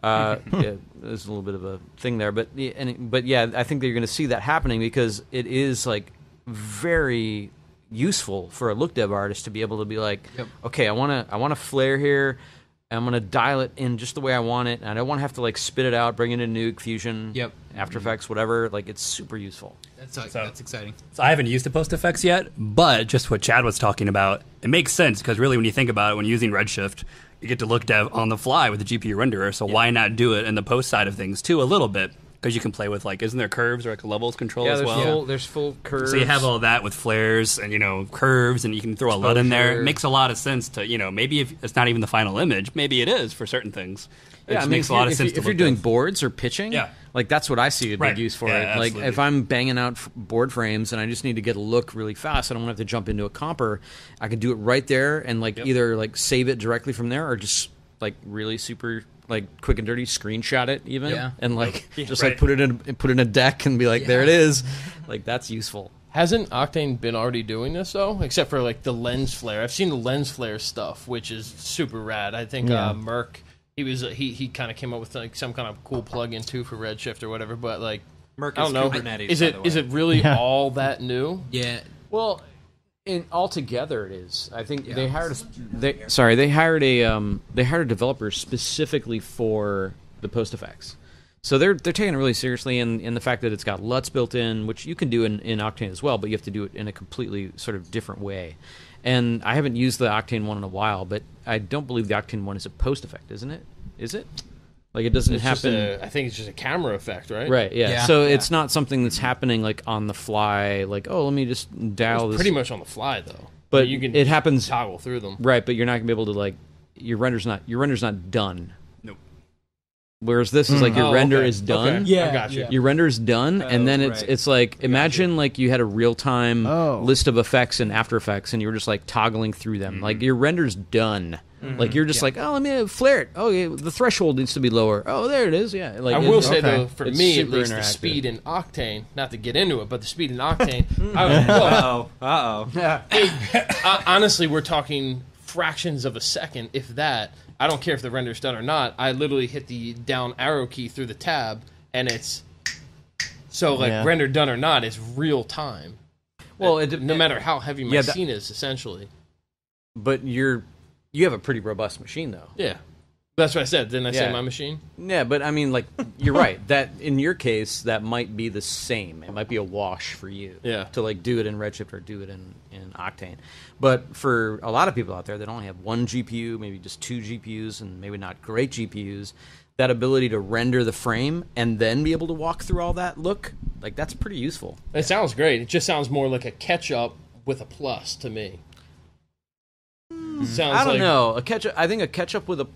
There's a little bit of a thing there. But yeah, I think that you're going to see that happening because it is like very useful for a look dev artist to be able to be like, okay, I want a flare here. I'm going to dial it in just the way I want it. And I don't want to have to like spit it out, bring it into Nuke, Fusion, After Effects, whatever. Like it's super useful.
That's exciting.
So I haven't used the post effects yet, but just what Chad was talking about, it makes sense because really when you think about it, when using Redshift, you get to look dev on the fly with the GPU renderer. So why not do it in the post side of things too a little bit? Because you can play with, like, isn't there curves or like a levels control as well?
There's full curves.
So you have all that with flares and, curves, and you can throw a LUT in there. It makes a lot of sense to, maybe if it's not even the final image, maybe it is for certain things. It makes a lot of sense
if you're doing boards or pitching, like that's what I see a big use for it. Like if I'm banging out board frames and I just need to get a look really fast, I don't want to have to jump into a comper. I can do it right there and like either like save it directly from there or just like really super like quick and dirty screenshot it even and like just like put it in a deck and be like there it is. Like that's useful.
Hasn't Octane been already doing this though? Except for like the lens flare. I've seen the lens flare stuff, which is super rad. I think Merc. He kind of came up with like some kind of cool plug-in too for Redshift or whatever, but like
Merc
I don't know.
Kubernetes,
Is it really all that new?
Yeah.
Well, altogether it is. I think they hired a developer specifically for the post effects. So they're taking it really seriously in the fact that it's got LUTs built in, which you can do in Octane as well, but you have to do it in a completely sort of different way. And I haven't used the Octane one in a while, but I don't believe the Octane one is a post effect, isn't it? Is it? Like it doesn't happen.
I think it's just a camera effect, right?
Right. Yeah. So it's not something that's happening like on the fly. Like, oh, let me just dial this.
Pretty much on the fly though.
But
you can
it happens
toggle through them.
Right, but you're not gonna be able to like your render's not done.
Nope.
Whereas this is like your render is done.
Okay. Yeah, I got you.
Your render's done, and then it's like imagine like you had a real time list of effects in After Effects, and you were just like toggling through them. Like your render's done. Like you're just like, oh, let me flare it. Oh, yeah, the threshold needs to be lower. Oh, there it is. Yeah. Like
I will say though, for me at least, the speed in Octane. Not to get into it, but the speed in Octane. Honestly, we're talking fractions of a second, if that. I don't care if the render's done or not. I literally hit the down arrow key through the tab, and it's so like render done or not, it's real time. Well, no matter how heavy my scene is, essentially.
But you have a pretty robust machine, though.
Yeah. That's what I said. Didn't I say my machine?
Yeah, but I mean, like, you're right. That in your case, that might be the same. It might be a wash for you.
Yeah.
To like do it in Redshift or do it in Octane. But for a lot of people out there that only have one GPU, maybe just 2 GPUs, and maybe not great GPUs, that ability to render the frame and then be able to walk through all that look, like, that's pretty useful.
It sounds great. It just sounds more like a catch-up with a plus to me. Sounds
I don't know. I think a catch-up with a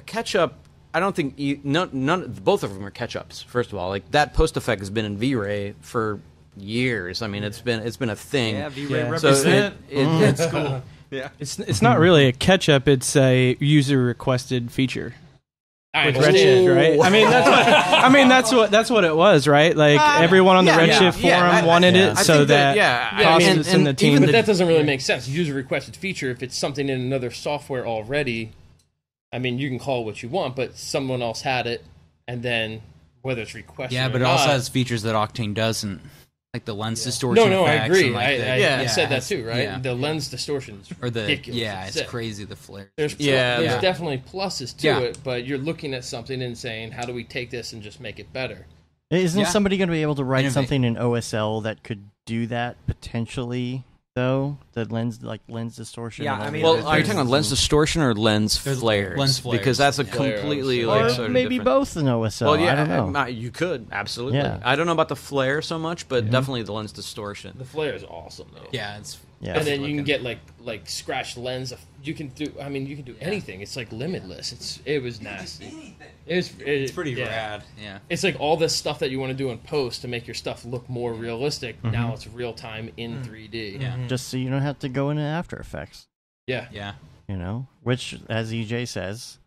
catch-up. I don't think both of them are catch-ups. First of all, like that post effect has been in V-Ray for years. I mean, it's been a thing.
Yeah, V-Ray
represent.
It's cool. Yeah,
it's not really a catch-up. It's a user-requested feature. With Redshift, right? I mean, that's what it was, right? Like everyone on the Redshift forum wanted it, so that Costas and the team.
But that doesn't really make sense. User requested feature. If it's something in another software already, I mean, you can call it what you want, but someone else had it, and then whether it's requested,
yeah, but
or
it also
not,
has features that Octane doesn't, like the lens distortion.
No, I
effects
agree.
and like
I said that too, right?
Yeah.
The lens distortion is ridiculous.
It's crazy. The flare.
There's definitely pluses to it, but you're looking at something and saying, how do we take this and just make it better?
Isn't somebody going to be able to write something in OSL that could do that potentially? Though the lens distortion.
Yeah, I mean,
well, are you talking about lens distortion or lens flares?
Lens flares.
Because that's a completely
or
sort of
maybe
different.
both in OSL.
Well, yeah,
I don't know.
You could absolutely.
Yeah.
I don't know about the flare so much, but definitely the lens distortion.
The flare is awesome though.
Yeah, it's
Yeah.
And then you can get like scratched lens. You can do. I mean, you can do anything. It's like limitless. It was nasty. It's
pretty rad. Yeah.
It's like all this stuff that you want to do in post to make your stuff look more realistic. Now it's real time in 3D.
Yeah.
Just so you don't have to go into After Effects.
Yeah.
Yeah.
You know, which, as EJ says,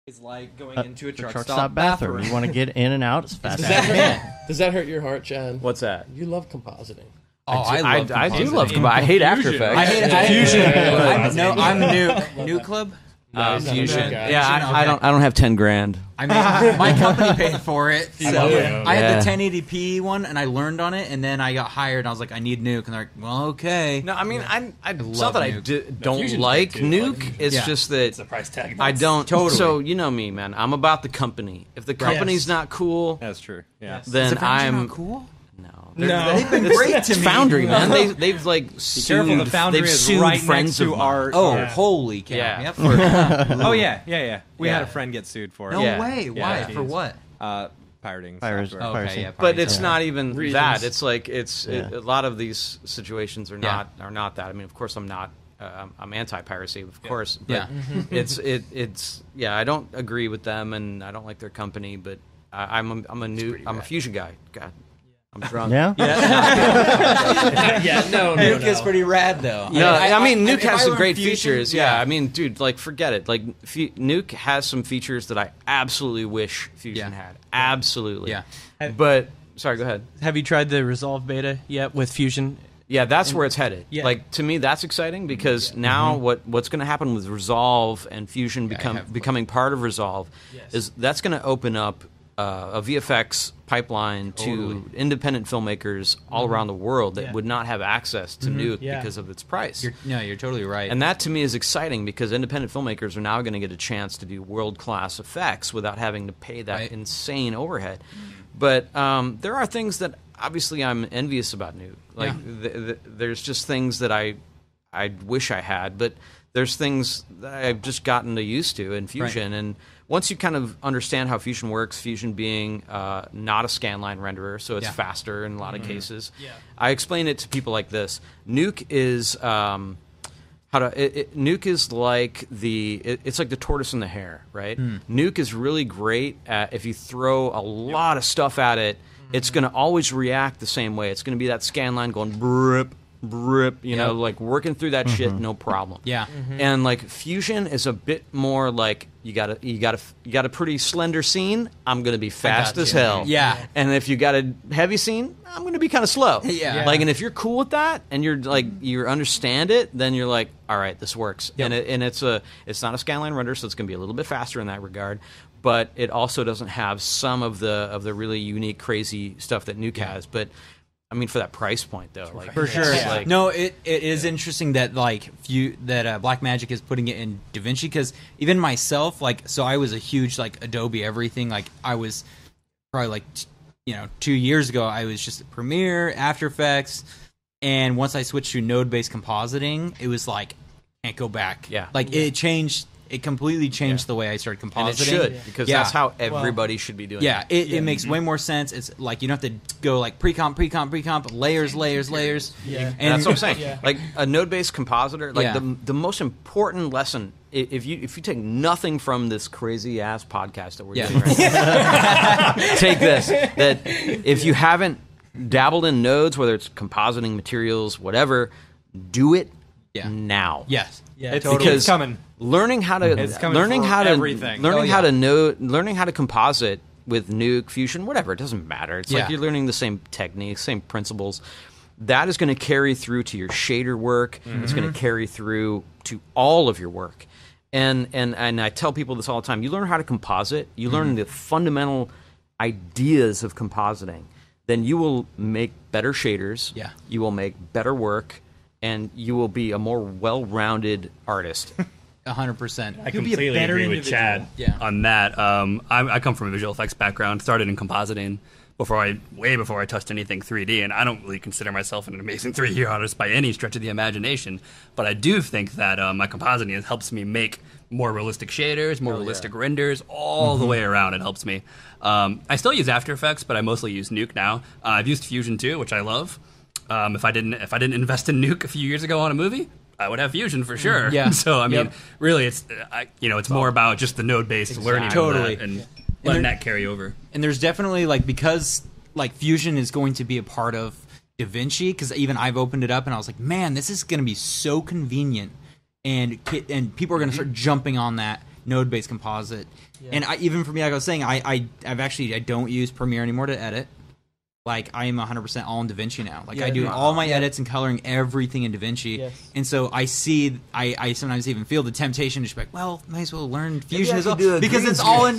It's like going into a
the
truck stop bathroom.
You want to get in and out as fast
Does
as
that
you can.
hurt? Does that hurt your heart, Chad?
What's that?
You love compositing.
Oh,
I do love compositing. I hate After Effects.
I hate Fusion. I'm Nuke. Nuke Club.
Fusion.
guy.
Yeah, I don't have $10,000.
I mean, my company paid for it. So
Yeah.
I had the 1080p one, and I learned on it, and then I got hired, and I was like, I need Nuke. And they're like, well, okay.
No, I mean, it's
love
not that I
Nuke.
don't
Fusion's
like
good, too.
Nuke. It's
Yeah.
just that
It's a price tag.
I don't.
Totally.
So you know me, man. I'm about the company. If the company's not cool,
That's true. Yeah.
then I'm
not cool.
no.
They've been great to me.
Foundry, man. They've like sued.
Careful, the Foundry
they've
is
sued
right
friends
next to
of
our.
Oh, holy cow!
Yeah.
Yep.
Oh yeah. We had a friend get sued for it.
No
Yeah.
way. Why?
Yeah.
For what?
Pirating.
Pirates-
software.
pirates.
Okay, yeah.
But it's
Yeah.
not even
Reasons.
that. It's like a lot of these situations are
Yeah.
not that. I mean, of course, I'm not. I'm anti-piracy, of course. But
Yeah.
it's I don't agree with them, and I don't like their company. But I'm a Fusion guy. God, I'm drunk.
Yeah?
Yeah, no.
Nuke is pretty rad, though.
No, I mean Nuke
if
has
I
some
were
great
Fusion,
features. Yeah, I mean, dude, like forget it. Like Nuke has some features that I absolutely wish Fusion
Yeah.
had. Absolutely.
Yeah.
But sorry, go ahead.
Have you tried the Resolve beta yet with Fusion?
Yeah, that's where it's headed.
Yeah.
Like to me, that's exciting because now what's going to happen with Resolve and Fusion becoming part of Resolve is that's going to open up a VFX pipeline to independent filmmakers all around the world that would not have access to Nuke because of its price.
You're totally right.
And that to me is exciting because independent filmmakers are now going to get a chance to do world-class effects without having to pay that insane overhead. But there are things that obviously I'm envious about Nuke. Like there's just things that I wish I had, but there's things that I've just gotten used to in Fusion. And once you kind of understand how Fusion works, Fusion being not a scanline renderer, so it's faster in a lot of cases. I explain it to people like this: Nuke is Nuke is like it's like the tortoise and the hare, right? Nuke is really great at if you throw a lot of stuff at it, it's going to always react the same way. It's going to be that scan line going brip, brip, you know, like working through that shit, no problem.
Yeah.
And like Fusion is a bit more like you got a pretty slender scene. I'm gonna be fast as hell.
Yeah.
And if you got a heavy scene, I'm gonna be kind of slow.
Yeah.
Like, and if you're cool with that and you're like you understand it, then you're like, all right, this works.
Yep.
And it's not a scanline render, so it's gonna be a little bit faster in that regard. But it also doesn't have some of the really unique, crazy stuff that Nuke has. But
I mean, for that price point though, like
for sure.
Like,
no, it is interesting that like Blackmagic is putting it in DaVinci, because even myself, like, so I was a huge like Adobe everything. Like I was probably like 2 years ago, I was just Premiere, After Effects, and once I switched to node-based compositing, it was like can't go back.
Yeah,
like it changed. It completely changed the way I started compositing.
And it should, because that's how everybody should be doing it.
Yeah, it makes way more sense. It's like you don't have to go like pre-comp, layers.
Yeah. And that's what I'm saying. Yeah. Like a node-based compositor, like the most important lesson, if you take nothing from this crazy-ass podcast that we're doing right now, take this, that if you haven't dabbled in nodes, whether it's compositing, materials, whatever, do it now.
Yes.
Yeah, totally. It's coming.
Learning how to composite with Nuke, Fusion, whatever, it doesn't matter. It's like you're learning the same techniques, same principles. That is going to carry through to your shader work. It's going to carry through to all of your work. And I tell people this all the time. You learn how to composite, you learn the fundamental ideas of compositing, then you will make better shaders. Yeah. You will make better work, and you will be a more well-rounded artist.
100%.
I completely agree with Chad on that. I come from a visual effects background, started in compositing way before I touched anything 3D, and I don't really consider myself an amazing 3D artist by any stretch of the imagination, but I do think that my compositing helps me make more realistic shaders, more realistic renders, all the way around. It helps me. I still use After Effects, but I mostly use Nuke now. I've used Fusion too, which I love. If I didn't invest in Nuke a few years ago on a movie, I would have Fusion for sure. Yeah. So I mean, really, it's it's more about just the node-based learning
totally.
and letting that carry over.
And there's definitely because Fusion is going to be a part of DaVinci, because even I've opened it up and I was like, man, this is going to be so convenient, and people are going to start jumping on that node-based composite. Yeah. And even for me, like I was saying, I don't use Premiere anymore to edit. Like, I am 100% all in DaVinci now. Like, I do all my edits and coloring everything in DaVinci. Yes. And so I sometimes even feel the temptation to just be like, well, might as well learn Fusion as well. Because it's all in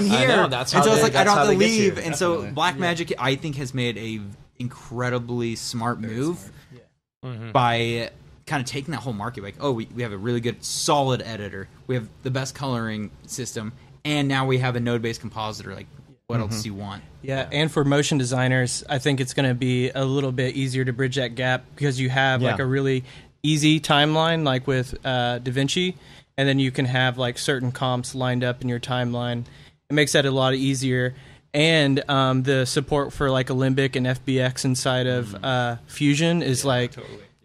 here. And so it's like, I don't have to leave. And so Blackmagic, I think, has made a incredibly smart move by kind of taking that whole market. Like, oh, we have a really good, solid editor. We have the best coloring system. And now we have a node-based compositor. Like, what else do you want?
Yeah, and for motion designers, I think it's going to be a little bit easier to bridge that gap, because you have like a really easy timeline, like with DaVinci, and then you can have like certain comps lined up in your timeline. It makes that a lot easier. And the support for like Alembic and FBX inside of Fusion is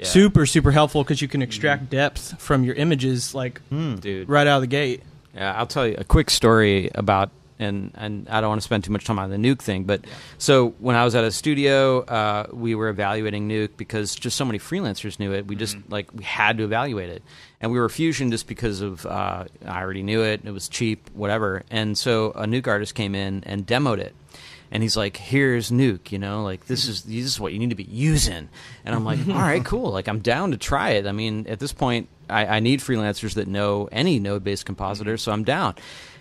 super, super helpful, because you can extract depth from your images right out of the gate.
Yeah, I'll tell you a quick story about, and I don't want to spend too much time on the Nuke thing, but so when I was at a studio, we were evaluating Nuke because just so many freelancers knew it. We just we had to evaluate it, and we were Fusion just because of I already knew it. It was cheap, whatever. And so a Nuke artist came in and demoed it, and he's like, "Here's Nuke, this is what you need to be using." And I'm like, "All right, cool. Like, I'm down to try it. I mean, at this point, I need freelancers that know any node-based compositor, so I'm down."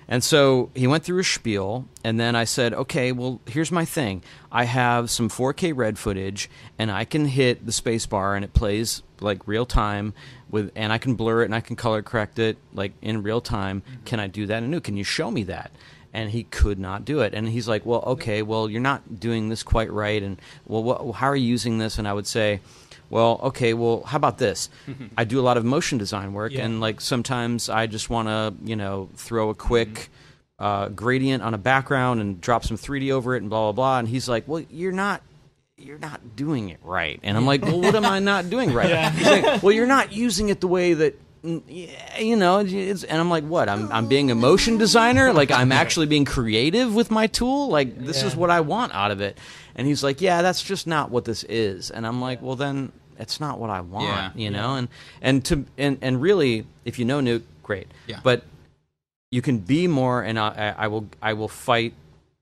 And so he went through a spiel, and then I said, okay, well, here's my thing. I have some 4K red footage, and I can hit the space bar, and it plays like real time, and I can blur it, and I can color correct it like in real time. Can I do that in Nuke? Can you show me that? And he could not do it. And he's like, well, okay, well, you're not doing this quite right, and well, how are you using this? And I would say, well, okay, well, how about this? I do a lot of motion design work, and like sometimes I just want to, throw a quick gradient on a background and drop some 3D over it and blah, blah, blah. And he's like, well, you're not doing it right. And I'm like, well, what am I not doing right? He's like, well, you're not using it the way that, and I'm like, what? I'm being a motion designer? Like, I'm actually being creative with my tool? Like, this is what I want out of it. And he's like, yeah, that's just not what this is. And I'm like, well, then it's not what I want, And really, if you know Nuke, great. Yeah. But you can be more, and I will fight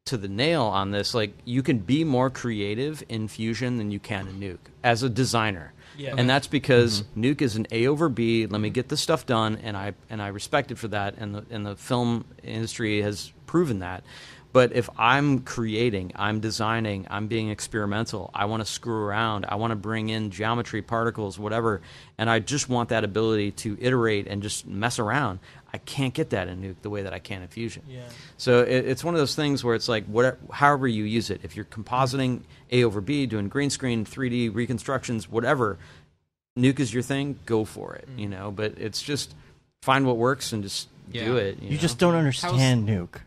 to the nail on this. Like, you can be more creative in Fusion than you can in Nuke as a designer. Yeah. And that's because Nuke is an A over B. Let me get this stuff done, and I respect it for that. And the film industry has proven that.
But if I'm creating, I'm designing, I'm being experimental, I want to screw around, I want to bring in geometry, particles, whatever, and I just want that ability to iterate and just mess around, I can't get that in Nuke the way that I can in Fusion. Yeah. So it's one of those things where it's like, however you use it, if you're compositing A over B, doing green screen, 3D reconstructions, whatever, Nuke is your thing, go for it, you know? But it's just find what works and just do it. You know?
just don't understand Nuke.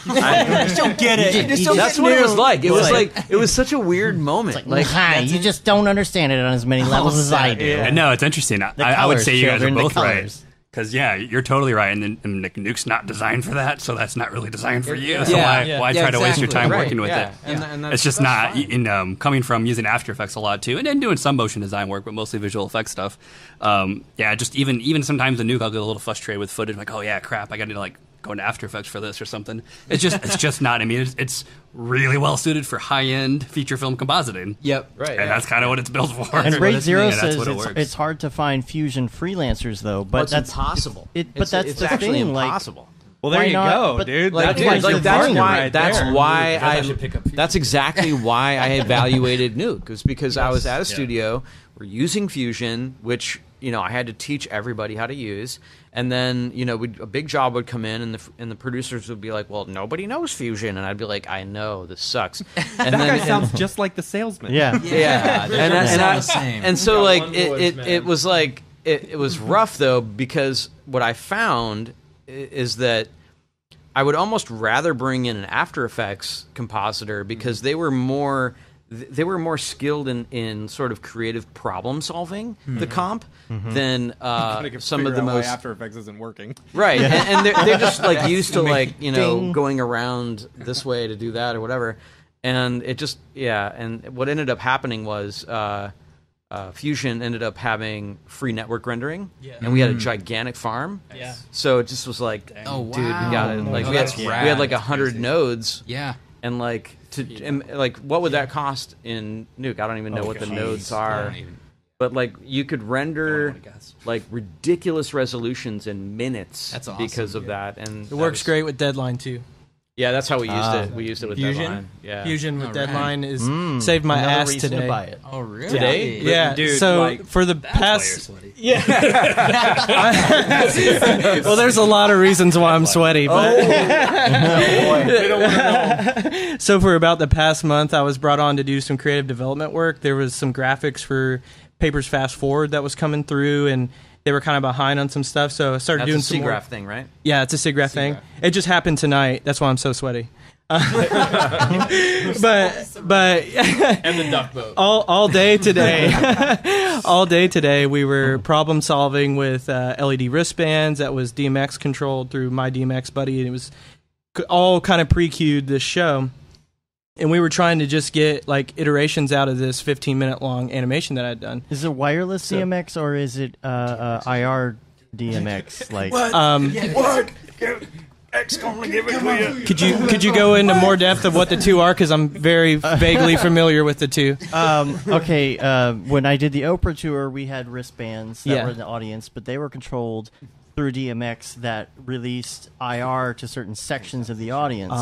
I just don't get it. That's what it was like. It was like it was such a weird moment.
Like hi, you just don't understand it on as many levels as I do.
Yeah. No, it's interesting. I would say you guys are both right. Because you're totally right, and Nuke's not designed for that, so that's not really designed for you. So why try to waste your time working with it? And it's just not. Coming from using After Effects a lot too, and then doing some motion design work, but mostly visual effects stuff. Just even sometimes in Nuke, I'll get a little frustrated with footage, like, oh yeah, crap, I got to like go into After Effects for this or something. It's just not. I mean, it's really well suited for high end feature film compositing.
Yep, right.
And that's kind of what it's built for.
And Raid Zero says it's hard to find Fusion freelancers though, but
that's impossible.
But that's the
actually
thing,
impossible.
Like,
well, there you go, dude.
That's exactly why I evaluated Nuke. Was because I was at a studio, we're using Fusion, which I had to teach everybody how to use, and then a big job would come in, and the producers would be like, "Well, nobody knows Fusion," and I'd be like, "I know, this sucks." And
that guy sounds just like the salesman.
Yeah. And so like it was like it was rough though, because what I found is that I would almost rather bring in an After Effects compositor because they were more skilled in sort of creative problem solving the comp than some of the most
After Effects isn't working.
Right, and they're just like used to like going around this way to do that or whatever, and it just and what ended up happening was Fusion ended up having free network rendering, and we had a gigantic farm. Yeah. So it just was like, dude, we got it. Like we had like 100 nodes.
Yeah.
And like what would that cost in Nuke? I don't even know what the nodes are. But like you could render like ridiculous resolutions in minutes because of that, and
it works great with Deadline too.
Yeah, that's how we used it. We used it with
Fusion?
Deadline. Yeah.
Fusion with Deadline is saved my ass today.
To buy it.
Oh, really?
Today?
Yeah.
Dude,
so for the past, well, there's a lot of reasons why I'm sweaty. But so for about the past month, I was brought on to do some creative development work. There was some graphics for Papers Fast Forward that was coming through, and they were kind of behind on some stuff, so I started doing some more.
That's a Siggraph thing, right?
Yeah, it's a Siggraph thing. It just happened tonight. That's why I'm so sweaty. But
and the duck boat.
All day today, we were problem solving with LED wristbands that was DMX controlled through my DMX buddy, and it was all kind of pre-queued this show. And we were trying to just get like iterations out of this 15-minute long animation that I'd done.
Is it wireless DMX or is it IR DMX? Like
What? X gonna give it to you.
Could you go into more depth of what the two are? Because I'm very vaguely familiar with the two.
Okay, when I did the Oprah tour, we had wristbands that were in the audience, but they were controlled through DMX that released IR to certain sections of the audience,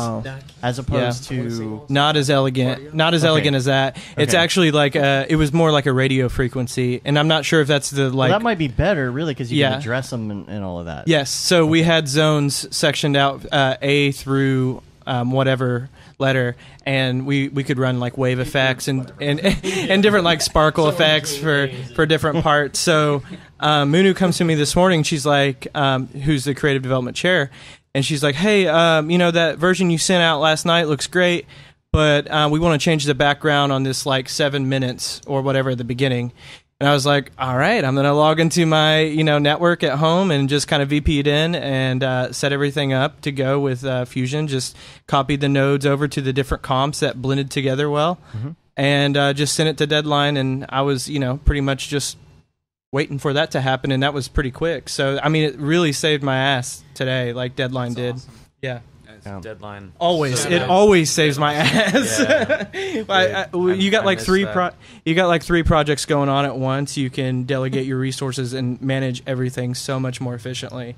as opposed to
not as elegant as that. It's actually like it was more like a radio frequency, and I'm not sure if that's the like.
Well, that might be better, really, because you can address them and all of that.
Yes, so we had zones sectioned out A through whatever letter, and we could run like wave effects and different like sparkle effects for different parts. So Munu comes to me this morning. She's like, who's the creative development chair, and she's like, hey, that version you sent out last night looks great, but we want to change the background on this like 7 minutes or whatever at the beginning. And I was like, all right, I'm going to log into my network at home and just kind of VP'd in and set everything up to go with Fusion. Just copied the nodes over to the different comps that blended together well, and just sent it to Deadline. And I was, pretty much just waiting for that to happen, and that was pretty quick. So, I mean, it really saved my ass today, like Deadline did. Yeah.
Deadline.
Always, it always saves my ass. You got like three projects going on at once. You can delegate your resources and manage everything so much more efficiently.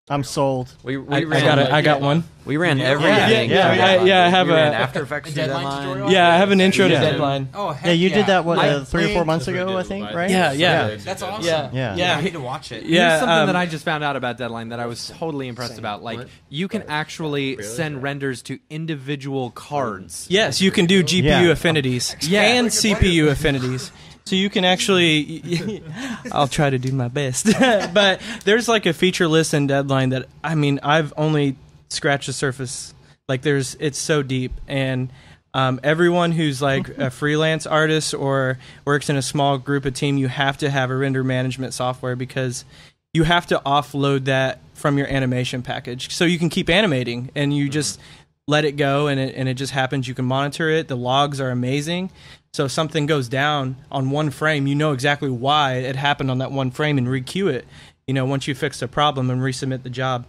I'm sold.
I got one.
We ran everything.
I have
we ran
a
After Effects to Deadline.
Yeah, I have an intro to Deadline.
Oh, heck
Yeah, you did that 3 or 4 months ago, I think, right?
Yeah.
That's awesome.
Yeah.
I need to watch it.
Yeah,
Here's something that I just found out about Deadline that I was totally impressed about. Like, you can actually send renders to individual cards.
Yes, you can do GPU affinities and CPU affinities. So you can actually, I'll try to do my best. But there's like a feature list in Deadline that, I mean, I've only scratched the surface. Like it's so deep. And everyone who's like a freelance artist or works in a small group of team, you have to have a render management software because you have to offload that from your animation package. So you can keep animating and you just let it go and it just happens. You can monitor it. The logs are amazing. So if something goes down on one frame, you know exactly why it happened on that one frame and requeue it, once you fix the problem and resubmit the job.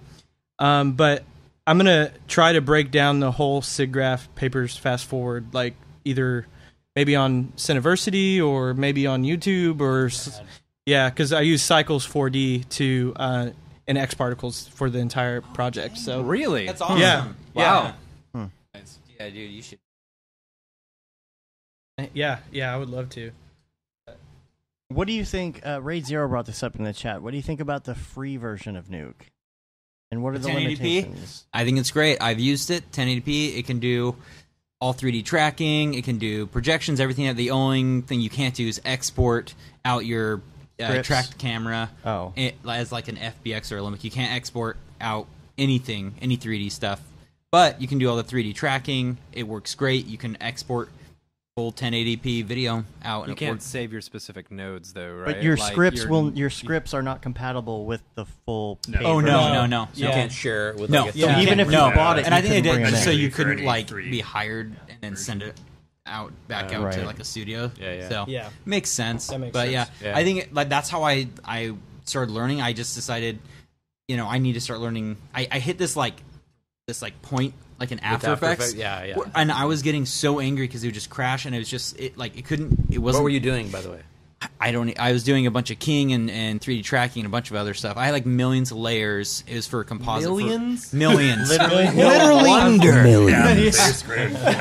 But I'm going to try to break down the whole Siggraph papers fast forward, like either maybe on Cineversity or maybe on YouTube because I use Cycles 4D to and X Particles for the entire project. So
Really?
That's awesome.
Yeah.
Wow.
Yeah, dude, you should.
Yeah, I would love to.
What do you think? Raid Zero brought this up in the chat. What do you think about the free version of Nuke? And what are the
1080p?
limitations?
I think it's great. I've used it. 1080p. It can do all 3D tracking. It can do projections. Everything. The only thing you can't do is export out your tracked camera as like an FBX or a Limit. You can't export out anything, any 3D stuff. But you can do all the 3D tracking. It works great. You can export full 1080p video out.
You can't save your specific nodes, though, right?
But your scripts are not compatible with the full.
No.
So you can't share it with
no.
like a
So even if you bought it,
and I think they did so
it
you couldn't like be hired and then send it back out to like a studio. So makes sense.
That makes
but
sense.
I think like that's how I started learning. I just decided, I need to start learning. I hit this point. Like an After Effects, and I was getting so angry because it would just crash, and it was just it wasn't.
What were you doing, by the way?
I was doing a bunch of keying and 3D tracking and a bunch of other stuff. I had like millions of layers. It was for a composite.
Millions?
Millions.
Literally.
Millions.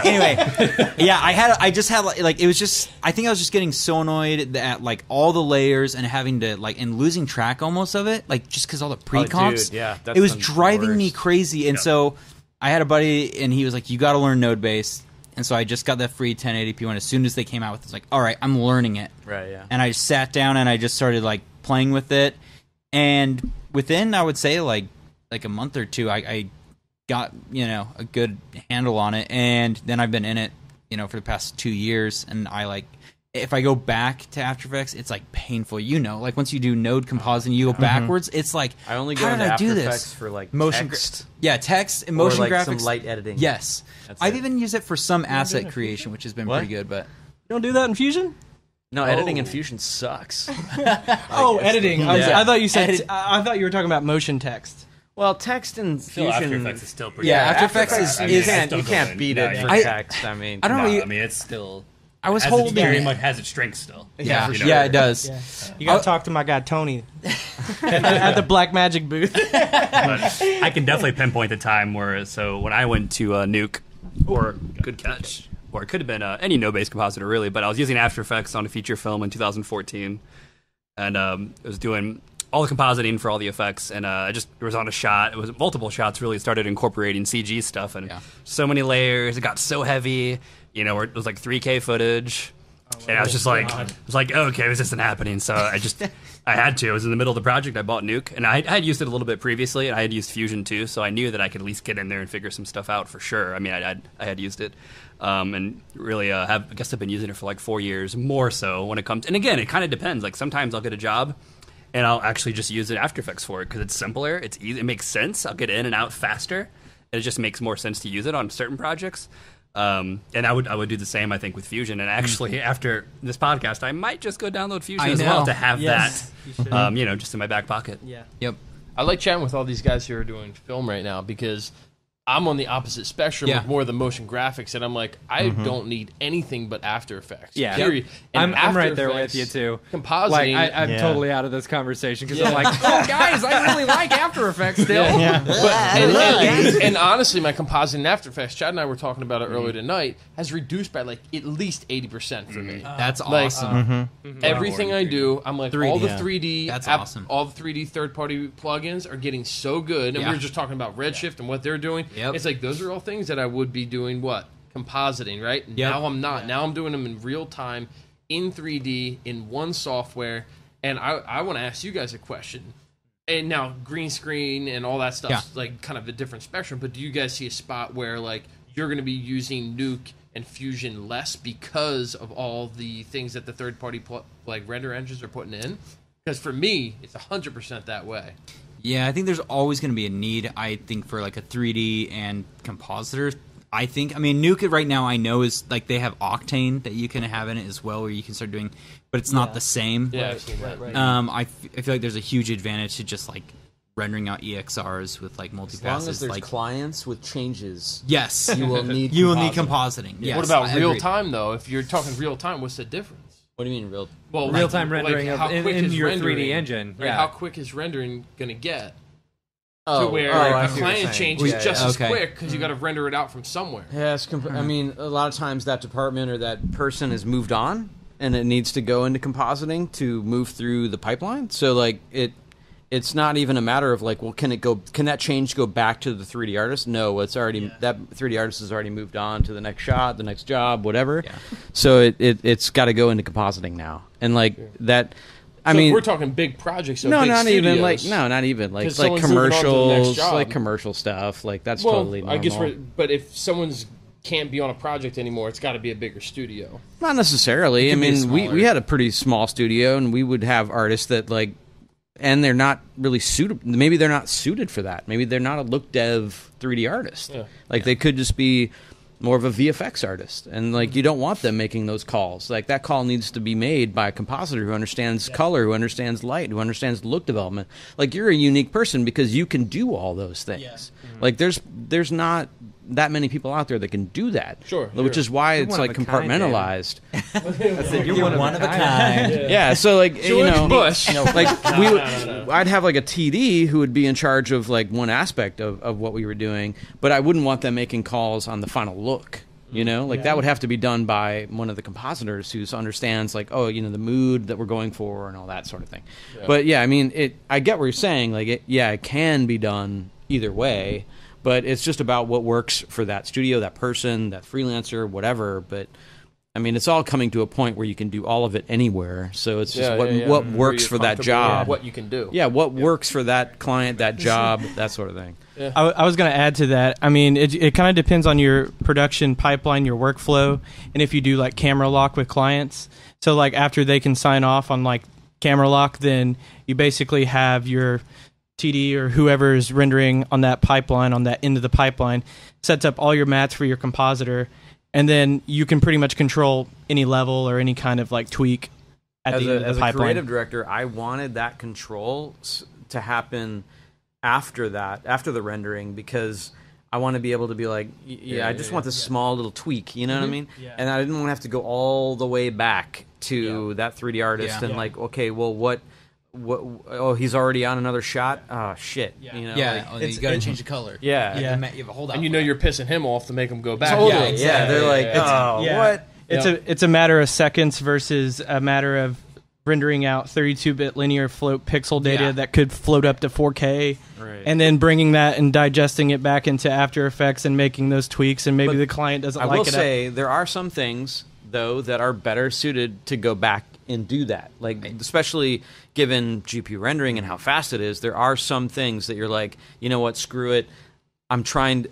Anyway, I just had like it was just. I think I was just getting so annoyed at like all the layers and having to and losing track almost of it, like just because all the pre-comps.
That's
it was driving me crazy, and so. I had a buddy, and he was like, you got to learn node base. And so I just got that free 1080p one. As soon as they came out with it, it's like, all right, I'm learning it.
Right, yeah.
And I sat down, and I just started, playing with it. And within, I would say, like a month or two, I got, a good handle on it. And then I've been in it, for the past 2 years. And if I go back to After Effects, it's painful. Once you do node compositing, you go backwards. It's like
I only go
how
into
did I
After
do
Effects
this?
for
motion
text.
Text and motion
or
graphics.
Some light editing.
Yes,
That's
I've
it.
even used it for some asset creation, which has been pretty good. But
You don't do that in Fusion?
No, editing in Fusion sucks.
Editing. I thought you said. I thought you were talking about motion text.
Well, text in
Still,
Fusion.
After Effects is still pretty.
Yeah, After Effects is
you can't beat it for text. I mean,
I don't know.
I mean, it's still.
I was
has
holding
its very
it.
much has its strengths still.
Yeah,
You know?
yeah, it does.
Yeah. You got to talk to my guy Tony at the Black Magic booth.
But I can definitely pinpoint the time where. So when I went to Nuke, or Good Catch, or it could have been any node-based compositor really, but I was using After Effects on a feature film in 2014, and I was doing all the compositing for all the effects, and it was on a shot. It was multiple shots. Really started incorporating CG stuff, and so many layers. It got so heavy. Where it was like 3K footage, and I was just like, okay, this isn't happening. So I had to. I was in the middle of the project. I bought Nuke, and I had used it a little bit previously, and I had used Fusion too. So I knew that I could at least get in there and figure some stuff out for sure. I mean, I had used it, and really I guess I've been using it for like 4 years, more so when it comes. And again, it kind of depends. Like sometimes I'll get a job, and I'll actually just use After Effects for it because it's simpler, it's easy, it makes sense. I'll get in and out faster, and it just makes more sense to use it on certain projects. And I would do the same, I think, with Fusion. And actually, after this podcast, I might just go download Fusion as well to have that, just in my back pocket.
Yeah.
Yep.
I like chatting with all these guys who are doing film right now because I'm on the opposite spectrum
Yeah.
with more of the motion graphics, and I'm like, I don't need anything but After Effects.
Yeah.
Period. And
I'm right
After
there with
Effects,
you too.
Compositing.
Like I'm totally out of this conversation because I'm like, oh guys, I really like After Effects still.
And honestly, my compositing in After Effects, Chad and I were talking about it earlier tonight, has reduced by like at least 80% for me.
That's
Like,
awesome.
Everything I do, I'm like,
3D,
all the
yeah.
3D,
That's awesome.
all the 3D third-party plugins are getting so good. And
Yeah.
we were just talking about Redshift and what they're doing.
Yep.
It's like, those are all things that I would be doing, compositing, right?
Yep.
Now I'm not. Now I'm doing them in real time, in 3D, in one software. And I want to ask you guys a question. And now, green screen and all that stuff, like, kind of a different spectrum. But do you guys see a spot where, like, you're going to be using Nuke and Fusion less because of all the things that the third-party render engines are putting in? Because for me, it's 100% that way.
Yeah, I think there's always going to be a need, I think, for like a 3D and compositor. I mean, Nuke right now I know is like they have Octane that you can have in it as well, where you can start doing, but it's not the same.
Yeah, I've seen that. Right.
I feel like there's a huge advantage to just like rendering out EXRs with like multi-passes.
As long as there's
like
clients with changes,
yes,
you will need
compositing. Yes,
what about
I
real
agree.
time, though? If you're talking real time, what's the difference?
What do you mean real?
Well,
Real-time rendering
how
in
quick is
your
rendering,
3D engine.
Right?
Yeah.
How quick is rendering going to get?
Oh,
To where
I
a
see what you're
client
saying.
change is just as
okay.
quick because you got to render it out from somewhere.
Yes, I mean, a lot of times that department or that person has moved on, and it needs to go into compositing to move through the pipeline. So, like, it's not even a matter of like, well, can that change go back to the 3D artist? No, it's already that 3D artist has already moved on to the next shot, the next job, whatever. Yeah. So it's got to go into compositing now, and like that. I
So
mean,
we're talking big projects. So
no,
big
not even like
studios.
not even like
'Cause
like
someone's moving on to the next
commercials,
job.
like commercial stuff. Like that's
Well,
totally normal.
I guess, but if someone's can't be on a project anymore, it's got to be a bigger studio.
Not necessarily. I
can be
mean, we
smaller.
had a pretty small studio, and we would have artists that like, and they're not really suited. Maybe they're not suited for that. Maybe they're not a look dev 3D artist.
Yeah.
Like they could just be more of a VFX artist, and like you don't want them making those calls. Like that call needs to be made by a compositor who understands color, who understands light, who understands look development. Like you're a unique person because you can do all those things. Like there's not that many people out there that can do that.
Sure,
which is why it's
one
like
of a kind,
compartmentalized.
You're one of a kind.
Yeah, so like
Bush.
like I'd have like a TD who would be in charge of like one aspect of what we were doing, but I wouldn't want them making calls on the final look. You know, like that would have to be done by one of the compositors who understands like, oh, you know, the mood that we're going for and all that sort of thing. Yeah. But yeah, I mean, I get what you're saying. Like, it can be done either way, but it's just about what works for that studio, that person, that freelancer, whatever. But I mean, it's all coming to a point where you can do all of it anywhere. So it's just what works for that job.
What you can do.
Yeah, what works for that client, that job, that sort of thing.
Yeah. I was going to add to that. I mean, it kind of depends on your production pipeline, your workflow, and if you do like camera lock with clients. So like after they can sign off on like camera lock, then you basically have your TD or whoever is rendering on that pipeline, on that end of the pipeline, sets up all your mats for your compositor, and then you can pretty much control any level or any kind of like tweak at the end of the pipeline.
As a creative director, I wanted that control to happen after the rendering, because I want to be able to be like, I just want this small little tweak, you know what I mean? Yeah. And I didn't want to have to go all the way back to that 3D artist and like, okay, well, what? Oh, he's already on another shot. Oh shit!
Yeah.
You know,
you got to change the color.
Yeah,
You have a holdout.
And you know you're pissing him off to make him go back.
Totally.
exactly.
Yeah, they're like, what?
It's a matter of seconds versus a matter of rendering out 32-bit linear float pixel data that could float up to 4K, and then bringing that and digesting it back into After Effects and making those tweaks, and maybe the client doesn't like it.
I will say there are some things though that are better suited to go back and do that. Like especially given GPU rendering and how fast it is, there are some things that you're like, you know what, screw it. I'm trying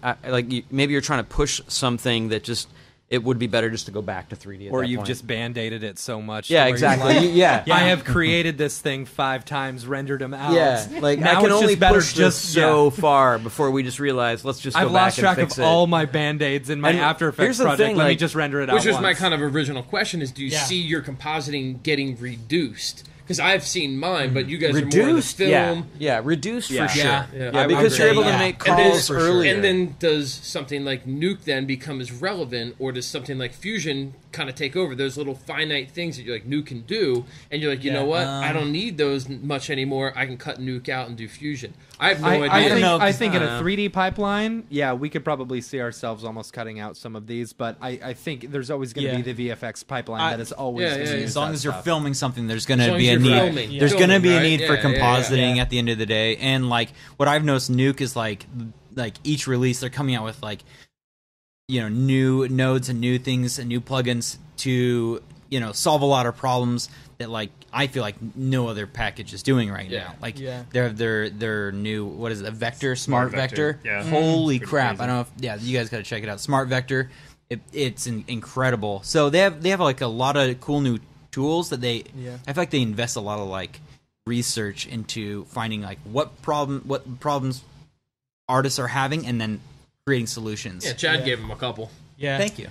maybe you're trying to push something that just it would be better just to go back to 3D at
or
that
you've
point.
just band-aided it so much.
Yeah,
where you're
exactly.
like,
yeah.
I have created this thing 5 times, rendered them out.
Yeah, like
now
I can
it's
only
just better
push this so far before we just realize let's just go
I've
back
lost
and
track
fix
of
it.
all my band-aids in my
And
After
here's
Effects
the
project.
thing,
Let me
like-
just render it out
Which was
once.
my kind of original question: is do you see your compositing getting reduced? because I've seen mine, but you guys are more in the film.
Reduced for sure.
Yeah,
because you're able to make calls earlier.
And then does something like nuke then become as relevant, or does something like fusion kind of take over? Those little finite things that you're like nuke can do, and you're like, you know what? I don't need those much anymore. I can cut nuke out and do fusion. I have no idea.
I think in a 3D pipeline, we could probably see ourselves almost cutting out some of these, but I think there's always going to be the VFX pipeline that is always
as long as you're filming something, there's going to be a need. There's going to be a need for compositing at the end of the day. And like what I've noticed, Nuke is like each release they're coming out with like new nodes and new things and new plugins to solve a lot of problems that like I feel like no other package is doing right now. Like their new, what is it, a vector, smart vector.
Yeah.
Holy crap! Crazy. I don't know if you guys got to check it out. Smart vector, it's incredible. So they have like a lot of cool new tools that I feel like they invest a lot of like research into finding like what problems artists are having and then creating solutions.
Yeah, Chad gave them a couple.
Yeah, thank you.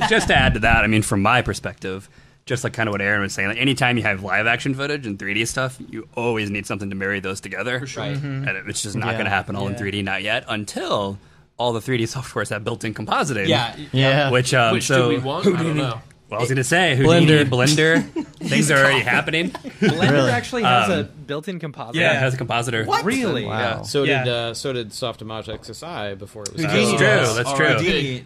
Just to add to that, I mean, from my perspective, just like kind of what Aaron was saying, like anytime you have live action footage and 3D stuff, you always need something to marry those together.
For sure.
And it's just not going to happen all in 3D, not yet, until all the 3D softwares have built-in compositing. Which
do we want? I don't know.
Well, I was going to say, Blender. Things are already happening.
Blender actually has a built-in compositor.
Yeah, it has a compositor.
What? Really?
Wow.
Yeah.
So did Softimage XSI before it was
That's true.
Houdini.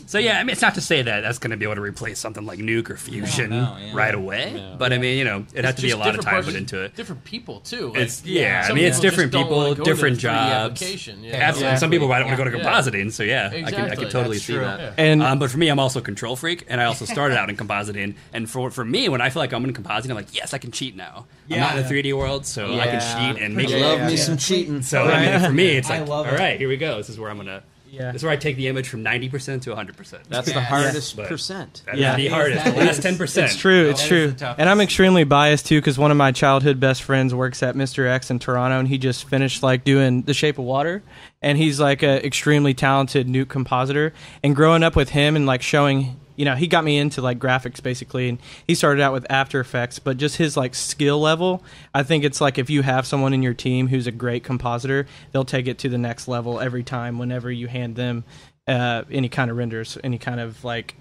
So yeah, I mean, it's not to say that that's going to be able to replace something like Nuke or Fusion right away. Yeah. But I mean, it has to be a lot of time put into it.
Different people too.
Like, I mean, it's different people, different jobs. Absolutely. Some people might want to go to compositing. So I can totally see that.
And
but for me, I'm also a control freak, and I also started out in compositing. And for me, when I feel like I'm in compositing, I'm like, yes, I can cheat now. I'm not in the 3D world, so I can cheat and make it.
Love me some cheating.
So I mean, for me, it's like, all right, here we go. This is where I'm gonna. This is where I take the image from 90% to 100%.
That's the hardest percent.
That's the hardest. The last 10%.
It's true. It's true. And I'm extremely biased too because one of my childhood best friends works at Mr. X in Toronto, and he just finished like doing The Shape of Water, and he's like an extremely talented Nuke compositor. And growing up with him and like showing. He got me into like graphics basically, and he started out with After Effects, but just his like skill level, I think it's like if you have someone in your team who's a great compositor, they'll take it to the next level every time whenever you hand them any kind of renders, any kind of like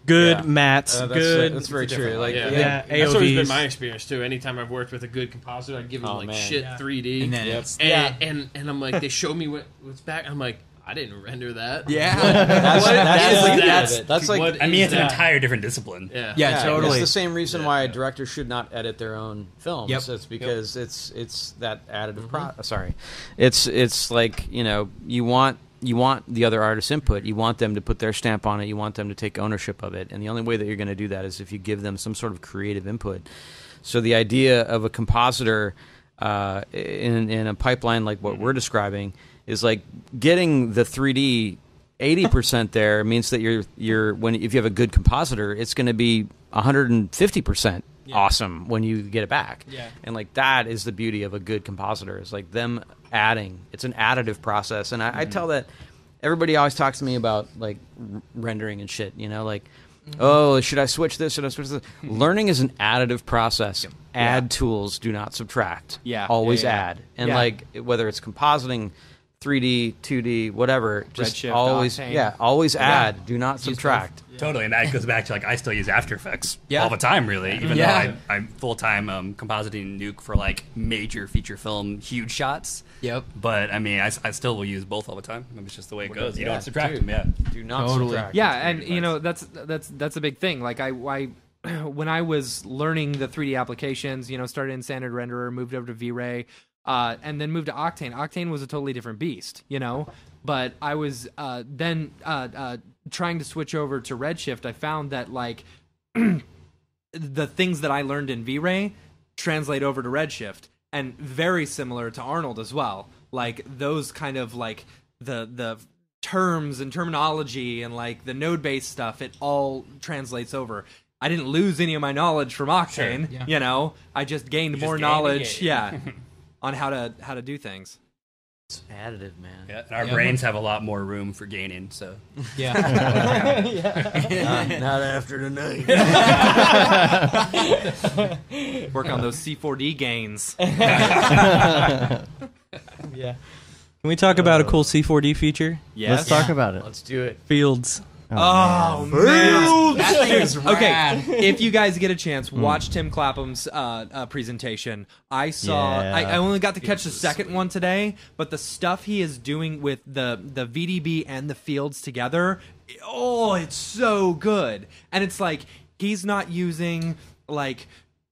good mats, good.
That's very true. Like
AOVs.
That's always been my experience too. Anytime I've worked with a good compositor, I give them shit 3D, and then I'm like, they show me what's back. I'm like, I didn't render that.
Yeah, that's like.
I mean, it's an entire different discipline.
Yeah,
totally.
It's the same reason why a director should not edit their own films.
Yep.
It's because it's that additive process. Sorry, it's like you want the other artist's input. You want them to put their stamp on it. You want them to take ownership of it. And the only way that you're going to do that is if you give them some sort of creative input. So the idea of a compositor in a pipeline like what we're describing is like getting the 3D 80% there means that if you have a good compositor, it's going to be 150% awesome when you get it back. Yeah. And like that is the beauty of a good compositor. Is like them adding. It's an additive process, and I tell that everybody always talks to me about like rendering and shit. Oh, should I switch this? Should I switch this? Learning is an additive process. Yep. Add tools, do not subtract. Always add. And like whether it's compositing, 3D, 2D, whatever, just
Redshift,
always
Octane.
Always add. Do not subtract.
Totally, and that goes back to like I still use After Effects all the time, really. Even though I'm full time compositing Nuke for like major feature film huge shots.
Yep.
But I mean, I still will use both all the time. I mean, it's just the way it goes. You don't subtract them.
Do not subtract.
Yeah, and that's a big thing. Like I when I was learning the 3D applications, started in Standard Renderer, moved over to V-Ray, and then moved to Octane. Octane was a totally different beast, But I was then trying to switch over to Redshift. I found that like the things that I learned in V-Ray translate over to Redshift, and very similar to Arnold as well. Like those kind of like the terms and terminology and like the node-based stuff, it all translates over. I didn't lose any of my knowledge from Octane, I just gained more knowledge, on how to do things.
It's additive, man.
Yeah, and our brains have a lot more room for gaining. So
Yeah. Not after tonight.
Work on those C4D gains.
Yeah. Can we talk about a cool C4D feature?
Yes.
Let's talk about it.
Let's do it.
Fields.
Oh, man.
That thing is rad.
Okay, if you guys get a chance, watch Tim Clapham's presentation. I saw.
Yeah.
I only got to catch the second one today, but the stuff he is doing with the VDB and the fields together, it's so good. And it's like he's not using like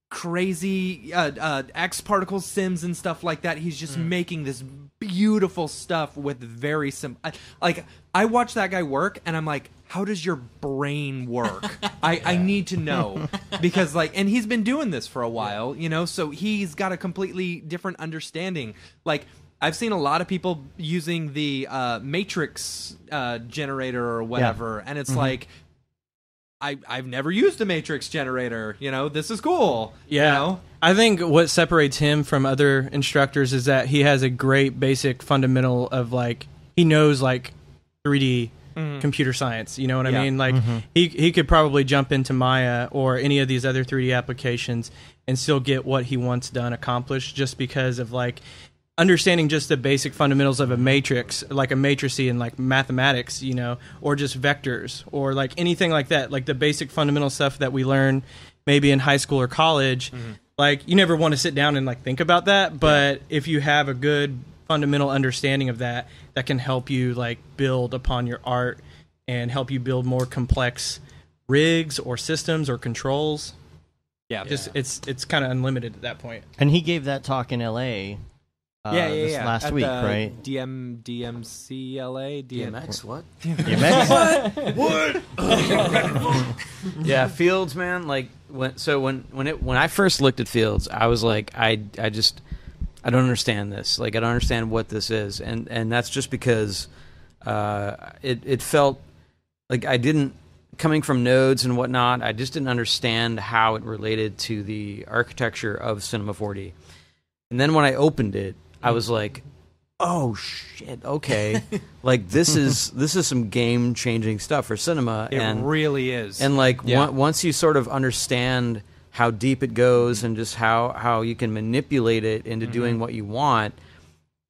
crazy X particle sims and stuff like that. He's just making this beautiful stuff with very simple. Like I watch that guy work, and I'm like, how does your brain work? I need to know, because like, and he's been doing this for a while, so he's got a completely different understanding. Like I've seen a lot of people using the matrix generator or whatever, and it's like, I've never used a matrix generator. This is cool.
Yeah. I think what separates him from other instructors is that he has a great basic fundamental of like, he knows like 3D computer science. You know what I mean? Like he could probably jump into Maya or any of these other 3D applications and still get what he wants done accomplished, just because of like understanding just the basic fundamentals of a matrix, like a matrice and like mathematics, or just vectors or like anything like that, like the basic fundamental stuff that we learn maybe in high school or college. Like you never want to sit down and like think about that, but if you have a good fundamental understanding of that, that can help you like build upon your art and help you build more complex rigs or systems or controls. It's kind of unlimited at that point.
And he gave that talk in LA. This last
At
week,
the
right?
DMCLA?
DMX, what?
DMX?
Yeah, Fields, man. Like when I first looked at Fields, I was like, I don't understand this. Like I don't understand what this is, and that's just because it felt like I didn't, coming from nodes and whatnot, I just didn't understand how it related to the architecture of Cinema 4D. And then when I opened it, I was like, oh shit, okay. Like this is some game changing stuff for cinema.
It really is.
And like once you sort of understand how deep it goes and just how you can manipulate it into doing what you want,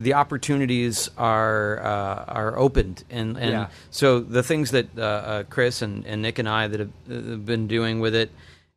the opportunities are opened. And so the things that Chris and Nick and I that have been doing with it,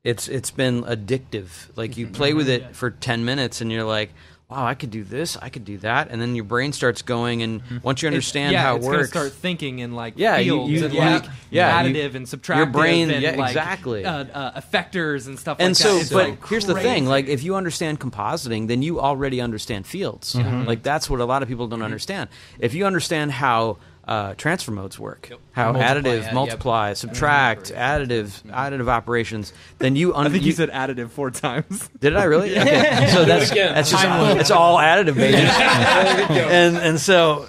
it's been addictive. Like you play with it for 10 minutes and you're like, wow, I could do this, I could do that, and then your brain starts going, and once you understand how it works,
it's gonna start thinking in like
fields
and like additive and subtractive,
your brain,
and like,
exactly,
effectors and stuff.
And
like
so,
that.
but
like
here's the thing: like if you understand compositing, then you already understand fields. Like that's what a lot of people don't understand. If you understand how transfer modes work, how additive, multiply, subtract, additive operations, then you.
I think you said additive 4 times.
Did I really? Okay. So that's just it's all additive, baby. and so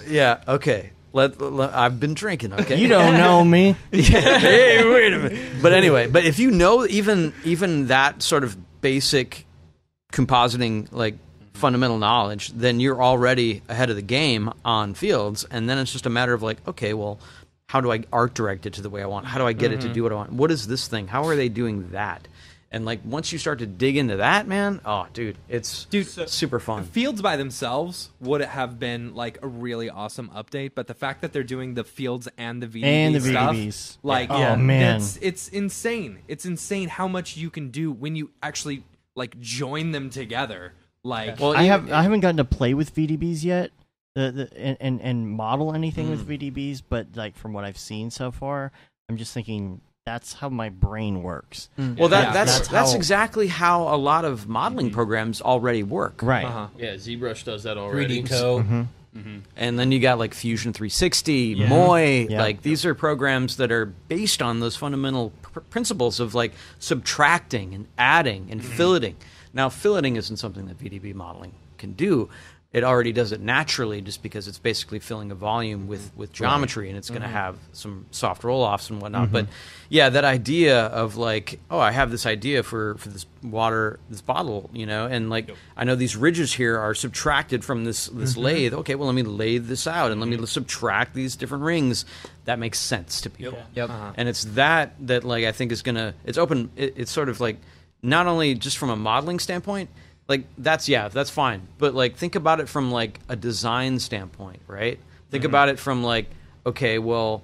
okay. I've been drinking. Okay,
you don't know me.
Hey, wait a minute. But anyway, if you know even that sort of basic compositing like fundamental knowledge, then you're already ahead of the game on fields, and then it's just a matter of like, okay, well, how do I art direct it to the way I want? How do I get it to do what I want? What is this thing? How are they doing that? And like once you start to dig into that, man, it's super fun.
Fields by themselves would have been like a really awesome update, but the fact that they're doing the fields and the VDB stuff, like,
man,
it's insane. It's insane how much you can do when you actually like join them together. Like,
I haven't gotten to play with VDBs yet, and model anything with VDBs, but like from what I've seen so far, I'm just thinking that's how my brain works.
Well, that's exactly how a lot of modeling programs already work.
Right.
Yeah, ZBrush does that already.
3D
And then you got like Fusion 360, Moy. Like these are programs that are based on those fundamental principles of like subtracting and adding and filleting. Now, filleting isn't something that VDB modeling can do, it already does it naturally, just because it's basically filling a volume with geometry, and it's going to have some soft roll-offs and whatnot. But yeah, that idea of like, oh, I have this idea for this bottle, and like I know these ridges here are subtracted from this lathe. Okay, well, let me lathe this out and let me subtract these different rings. That makes sense to people. And it's that like I think is gonna. It's sort of like not only just from a modeling standpoint. Like that's fine, but like think about it from like a design standpoint, right? Think about it from like, okay, well,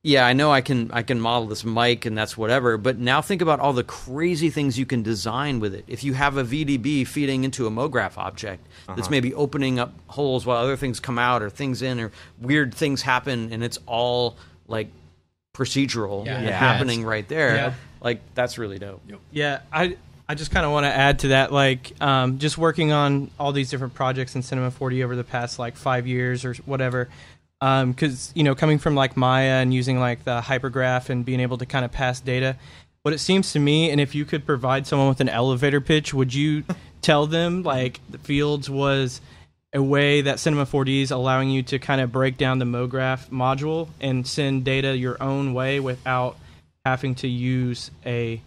yeah, I know I can model this mic and that's whatever, but now think about all the crazy things you can design with it. If you have a VDB feeding into a MoGraph object that's maybe opening up holes while other things come out or things in or weird things happen, and it's all like procedural happening right there, like that's really dope.
Yeah, I just kind of want to add to that, like, just working on all these different projects in Cinema 4D over the past, like, 5 years or whatever, because, coming from, like, Maya and using, like, the hypergraph and being able to kind of pass data, what it seems to me, and if you could provide someone with an elevator pitch, would you tell them, like, the Fields was a way that Cinema 4D is allowing you to kind of break down the MoGraph module and send data your own way without having to use a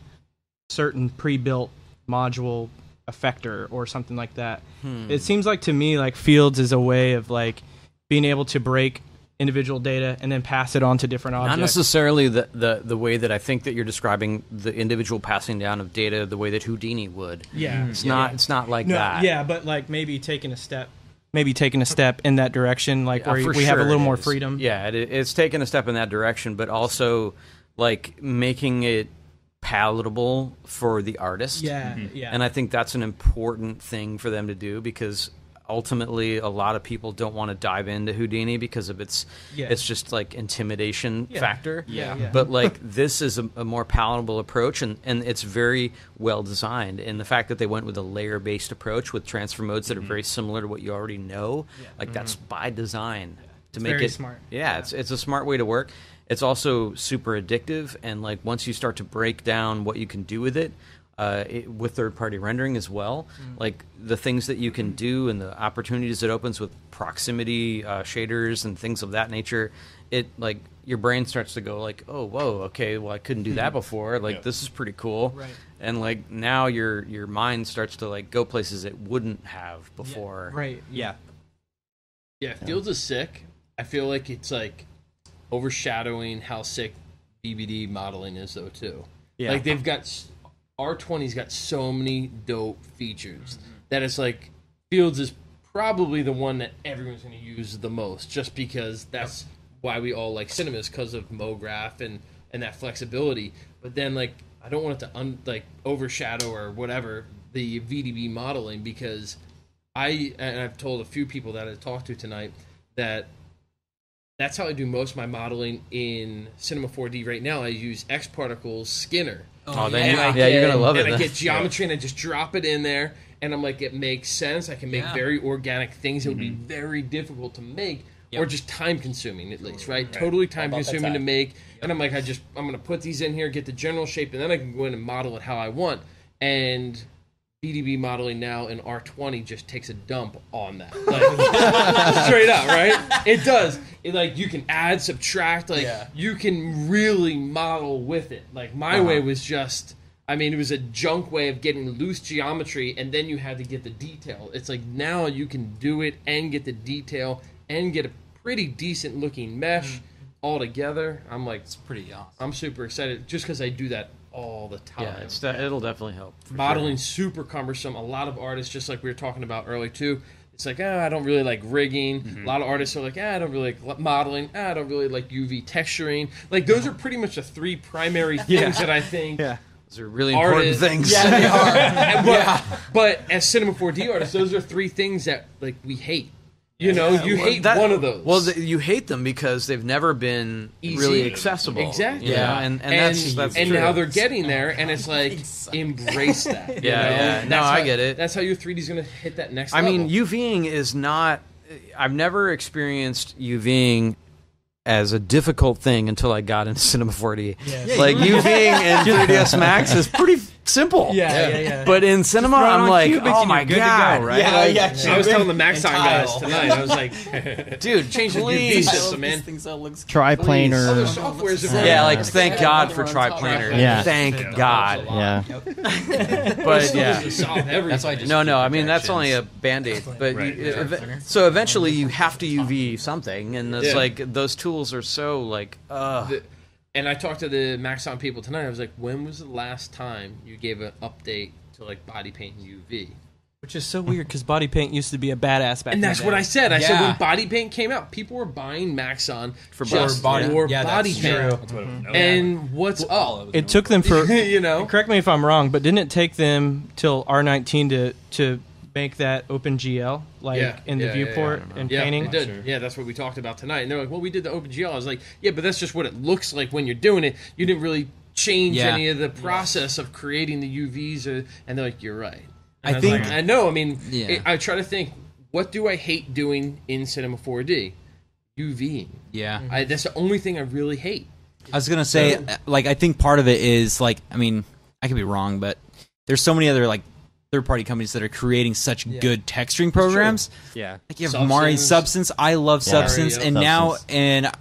certain pre-built module effector or something like that. It seems like to me like Fields is a way of like being able to break individual data and then pass it on to different objects.
Not necessarily the way that I think that you're describing the individual passing down of data the way that Houdini would.
Yeah.
It's not like that.
Yeah, but like maybe taking a step in that direction, like where we have a little more freedom.
Yeah, it's taking a step in that direction, but also like making it palatable for the artist. And I think that's an important thing for them to do, because ultimately a lot of people don't want to dive into Houdini because of it's just like intimidation factor. But like this is a more palatable approach, and it's very well designed, and the fact that they went with a layer based approach with transfer modes that are very similar to what you already know, like that's by design to make it
smart.
It's a smart way to work. It's also super addictive, and like once you start to break down what you can do with it, with third-party rendering as well, like the things that you can do and the opportunities it opens with proximity shaders and things of that nature, it like your brain starts to go like, oh, whoa, okay, well I couldn't do that before. Like this is pretty cool, and like now your mind starts to like go places it wouldn't have before.
Yeah, Fields is sick. I feel like it's like overshadowing how sick DVD modeling is though too. Like they've got R20's got so many dope features that it's like Fields is probably the one that everyone's going to use the most, just because that's why we all like cinemas, because of MoGraph and that flexibility. But then like I don't want it to overshadow or whatever the VDB modeling, because I've told a few people that I talked to tonight that that's how I do most of my modeling in Cinema 4D right now. I use X Particles Skinner.
You're gonna love it.
And I get geometry and I just drop it in there, and I'm like, it makes sense. I can make very organic things. It would be very difficult to make, or just time consuming at least, right? Totally time consuming to make. And I'm like, I'm gonna put these in here, get the general shape, and then I can go in and model it how I want. And VDB modeling now in R20 just takes a dump on that. Like, straight up, right? It does. Like, you can add, subtract, like, you can really model with it. Like, my way was just, it was a junk way of getting loose geometry, and then you had to get the detail. It's like, now you can do it and get the detail and get a pretty decent looking mesh all together. I'm like, it's
pretty awesome.
I'm super excited just because I do that all the time.
It'll definitely help.
Modeling super cumbersome. A lot of artists, just like we were talking about earlier too, it's like, I don't really like rigging. A lot of artists are like, I don't really like modeling. I don't really like UV texturing. Like, those are pretty much the three primary things that I think
those are really important things.
Yeah, they are. But as Cinema 4D artists, those are three things that like we hate. You hate one of those.
Well, you hate them because they've never been really accessible.
Exactly.
And that's
and
true.
now they're getting there, and it's like, embrace that.
I get it.
That's how your 3D is going to hit that next level.
I mean, UVing is not... I've never experienced UVing as a difficult thing until I got into Cinema 4D. Like, UVing in 3ds Max is pretty simple.
Yeah.
But in cinema, I'm like, oh my god,
right? I was telling the Maxon guys tonight. I was like, dude, change the UV system, man.
Triplanar.
Other softwares have
yeah, like thank God for triplanar.
Yeah.
Thank God.
Yeah.
But yeah.
That's why
No. I mean, that's only a band-aid. But so eventually, you have to UV something, and it's like those tools are so like.
And I talked to the Maxon people tonight. I was like, when was the last time you gave an update to like body paint and UV?
Which is so weird because body paint used to be a badass back.
And that's
in the
what
day.
I said. I said when body paint came out, people were buying Maxon for body paint. And what's up?
It took them for
you know.
Correct me if I'm wrong, but didn't it take them till R19 to make that OpenGL in the viewport and painting?
It did. Sure. Yeah, that's what we talked about tonight. And they're like, well, we did the OpenGL. I was like, yeah, but that's just what it looks like when you're doing it. You didn't really change any of the process of creating the UVs. And they're like, you're right. And I think I know. I mean, I try to think, what do I hate doing in Cinema 4D? UVing.
Yeah.
That's the only thing I really hate.
I was gonna say, like, I think part of it is like, I mean, I could be wrong, but there's so many other like third-party companies that are creating such good texturing programs.
Yeah,
like you have Mari Substance. I love Substance, and now,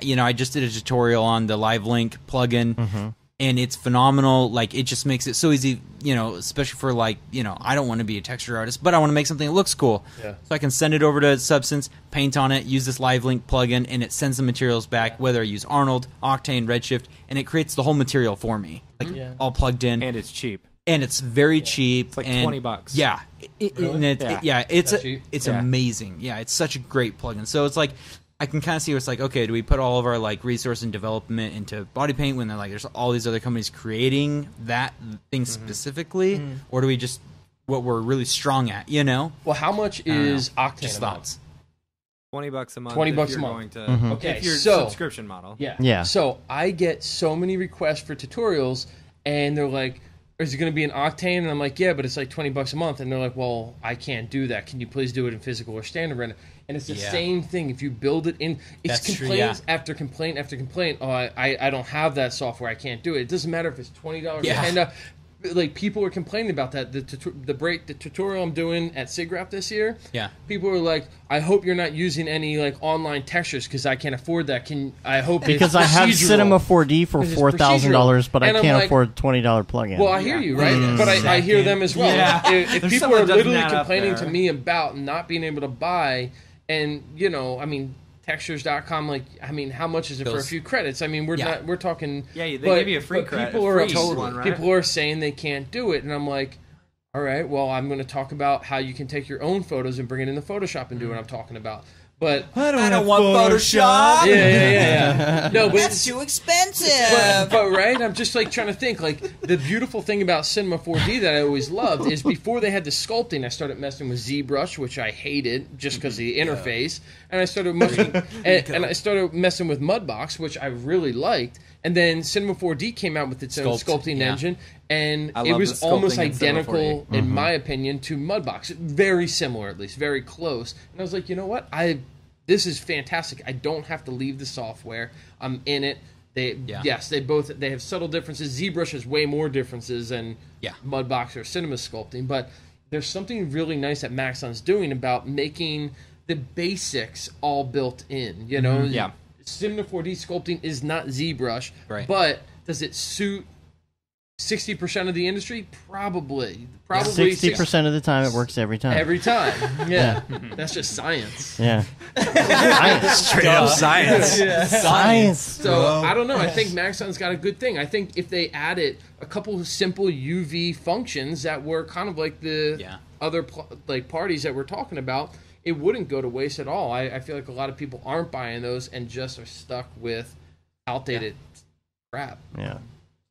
you know, I just did a tutorial on the LiveLink plugin, and it's phenomenal. Like, it just makes it so easy, you know, especially for like, you know, I don't want to be a texture artist, but I want to make something that looks cool. So I can send it over to Substance, paint on it, use this LiveLink plugin, and it sends the materials back. Whether I use Arnold, Octane, Redshift, and it creates the whole material for me, like all plugged in,
and it's cheap.
And it's very cheap.
It's like
and
$20.
Yeah, it's amazing. Yeah, it's such a great plugin. So it's like I can kind of see where it's like, okay, do we put all of our like resource and development into body paint when they're like there's all these other companies creating that thing specifically, or do we just what we're really strong at? You know?
Well, how much is Octane?
Just thoughts.
$20 a month.
$20 a month.
Going to,
okay,
if you're
so
subscription model.
Yeah. So I get so many requests for tutorials, and they're like, is it going to be an Octane? And I'm like, yeah, but it's like $20 a month. And they're like, well, I can't do that. Can you please do it in physical or standard render? And it's the same thing. If you build it in, it's complaints after complaint after complaint. Oh, I don't have that software. I can't do it. It doesn't matter if it's $20 or $10. Like, people are complaining about that. The tutorial I'm doing at Siggraph this year. Yeah. People are like, I hope you're not using any like online textures because I can't afford that. I hope
because I have Cinema 4D for $4,000, but I can't afford $20 plugin.
Well, I hear you, right? But I hear them as well. Yeah. If people are literally complaining to me about not being able to buy, and you know, I mean, textures.com, like, I mean, how much is it for a few credits? I mean, we're talking. Yeah, they give you a free credit. People are saying they can't do it, and I'm like, all right, well, I'm going to talk about how you can take your own photos and bring it into Photoshop and do what I'm talking about. But
I don't want Photoshop.
Yeah. No, but
it's too expensive.
But right, I'm just like trying to think. Like, the beautiful thing about Cinema 4D that I always loved is before they had the sculpting, I started messing with ZBrush, which I hated just because of the interface, and I started messing and I started messing with Mudbox, which I really liked. And then Cinema 4D came out with its own sculpting engine, and it was almost identical, in my opinion, to Mudbox. Very similar, at least, very close. And I was like, you know what? This is fantastic. I don't have to leave the software. I'm in it. They have subtle differences. ZBrush has way more differences than Mudbox or Cinema sculpting, but there's something really nice that Maxon's doing about making the basics all built in. You know, Cinema 4D sculpting is not ZBrush, but does it suit 60% of the industry? Probably
60% of the time it works every time.
Every time, that's just science.
Yeah,
straight up science.
Science.
So I don't know. I think Maxon's got a good thing. I think if they added a couple of simple UV functions that were kind of like the other parties that we're talking about, it wouldn't go to waste at all. I feel like a lot of people aren't buying those and just are stuck with outdated crap.
Yeah.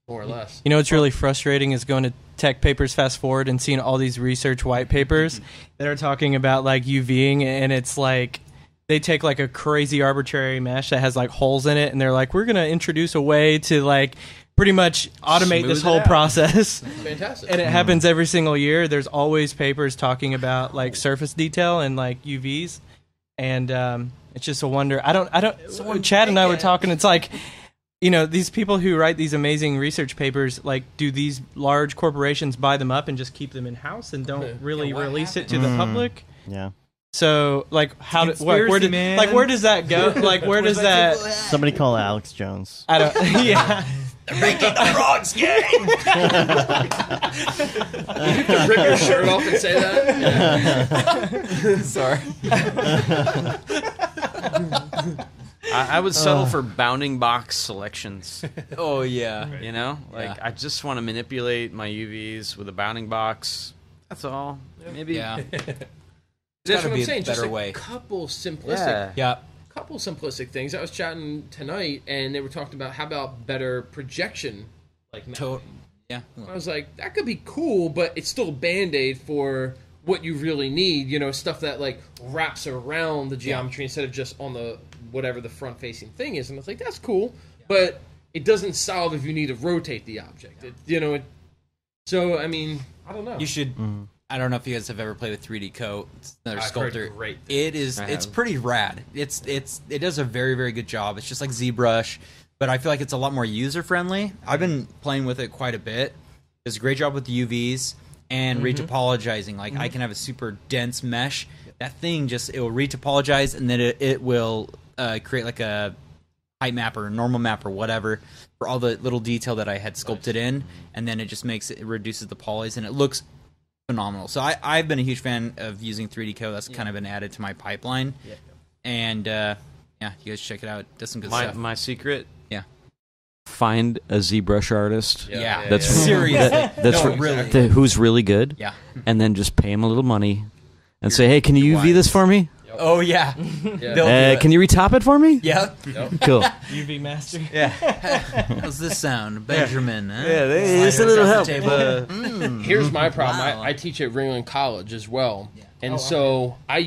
More or less.
You know what's really frustrating is going to Tech Papers Fast Forward and seeing all these research white papers that are talking about like UVing, and it's like they take like a crazy arbitrary mesh that has like holes in it, and they're like, we're going to introduce a way to like pretty much automate this whole process.
Fantastic.
And it happens every single year. There's always papers talking about like surface detail and like UVs, and it's just a wonder. I don't. Chad and I were talking. It's like, these people who write these amazing research papers, like, do these large corporations buy them up and just keep them in house and don't really release it to the public?
Yeah.
So, like, where does that go? Like, where does that?
Somebody call Alex Jones.
I don't. Yeah.
They're making the frogs gay.
You can rip your shirt off and say that.
Sorry. I would settle for bounding box selections.
Oh yeah.
You know, like I just want to manipulate my UVs with a bounding box. That's all. Maybe.
Yeah.
That's what
be
I'm
a
saying. Just
better
a
way.
couple simplistic.
Yeah.
Couple simplistic things. I was chatting tonight, and they were talking about how about better projection, like
Yeah.
I was like, that could be cool, but it's still a Band-Aid for what you really need. You know, stuff that like wraps around the geometry instead of just on the whatever the front-facing thing is. And I was like, that's cool, but it doesn't solve if you need to rotate the object. So I mean, I don't know.
You should. I don't know if you guys have ever played with 3D Coat. It's another
I've
sculptor.
heard great
It is. It's pretty rad. It does a very, very good job. It's just like ZBrush, but I feel like it's a lot more user friendly. I've been playing with it quite a bit. Does a great job with the UVs and retopologizing. Like I can have a super dense mesh. That thing it will retopologize, and then it will create like a height map or normal map or whatever for all the little detail that I had sculpted in, and then it just it reduces the polys, and it looks phenomenal. So I've been a huge fan of using 3D Coat. That's kind of been added to my pipeline. Yeah. And you guys check it out. It does some good stuff.
My secret?
Yeah.
Find a ZBrush artist.
Yeah.
That's
seriously.
That's
really.
who's really good.
Yeah.
And then just pay him a little money and say, hey, can you UV this for me?
Oh, yeah.
Can you retop it for me?
Yeah.
Cool.
UV master.
Yeah. How's this sound? Benjamin. Huh?
Yeah, it's a little help.
Here's my problem. I teach at Ringling College as well. And so I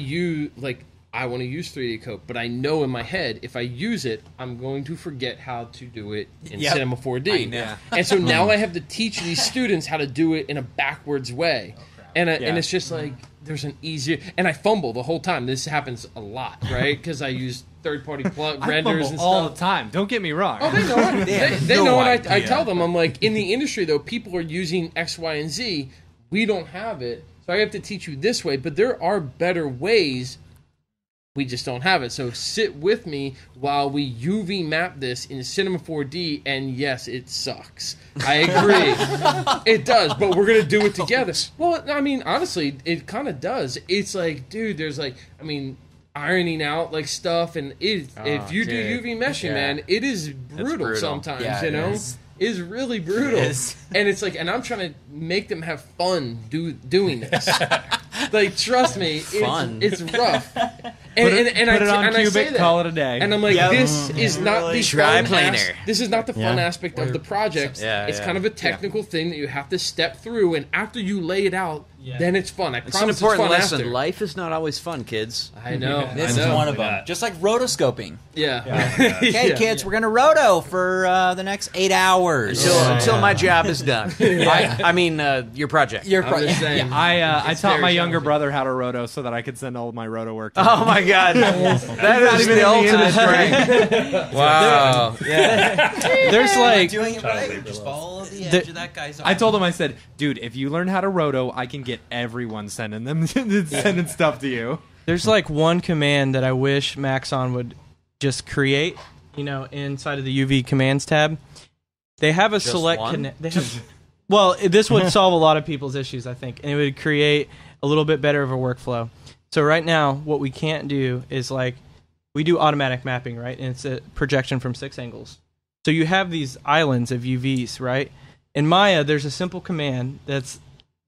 want to use 3D Coat, but I know in my head if I use it, I'm going to forget how to do it in Cinema 4D.
I know.
And so now I have to teach these students how to do it in a backwards way. And it's just like there's an easier, and I fumble the whole time. This happens a lot, right? Because I use third-party renders and stuff
all the time. Don't get me wrong.
Oh, they know it. They know it. I tell them, I'm like, in the industry though, people are using X, Y, and Z. We don't have it, so I have to teach you this way. But there are better ways. We just don't have it. So sit with me while we UV map this in Cinema 4D, and yes, it sucks. I agree. It does, but we're going to do it together. Well, I mean, honestly, it kind of does. It's like, dude, there's like, I mean, ironing out like stuff, and if you do UV meshing, man, it is brutal sometimes, you know? Is really brutal. And it's like, and I'm trying to make them have fun doing this. Like, trust me, it's rough. And I say that,
call it a day.
And I'm like, this is not the fun
planer.
This is not the fun aspect of the project. It's kind of a technical thing that you have to step through, and after you lay it out, then it's fun. I promise
it's an important
fun
lesson.
After.
Life is not always fun, kids.
I know.
This is one of them. Just like rotoscoping.
Yeah.
Okay, kids, we're going to roto for the next 8 hours.
Until my job is done. I mean, your project.
Your project.
I taught my younger brother how to roto so that I could send all my roto work to him.
Oh my god. That is the ultimate strength. Wow.
There's like
doing it right. Just follow the edge of that guy's arm.
I told him, I said, dude, if you learn how to roto, I can get everyone sending stuff to you.
There's like one command that I wish Maxon would just create, inside of the UV commands tab. They have a select well, this would solve a lot of people's issues, I think, and it would create a little bit better of a workflow. So right now, what we can't do is like we do automatic mapping, right? And it's a projection from 6 angles. So you have these islands of UVs, right? In Maya, there's a simple command that's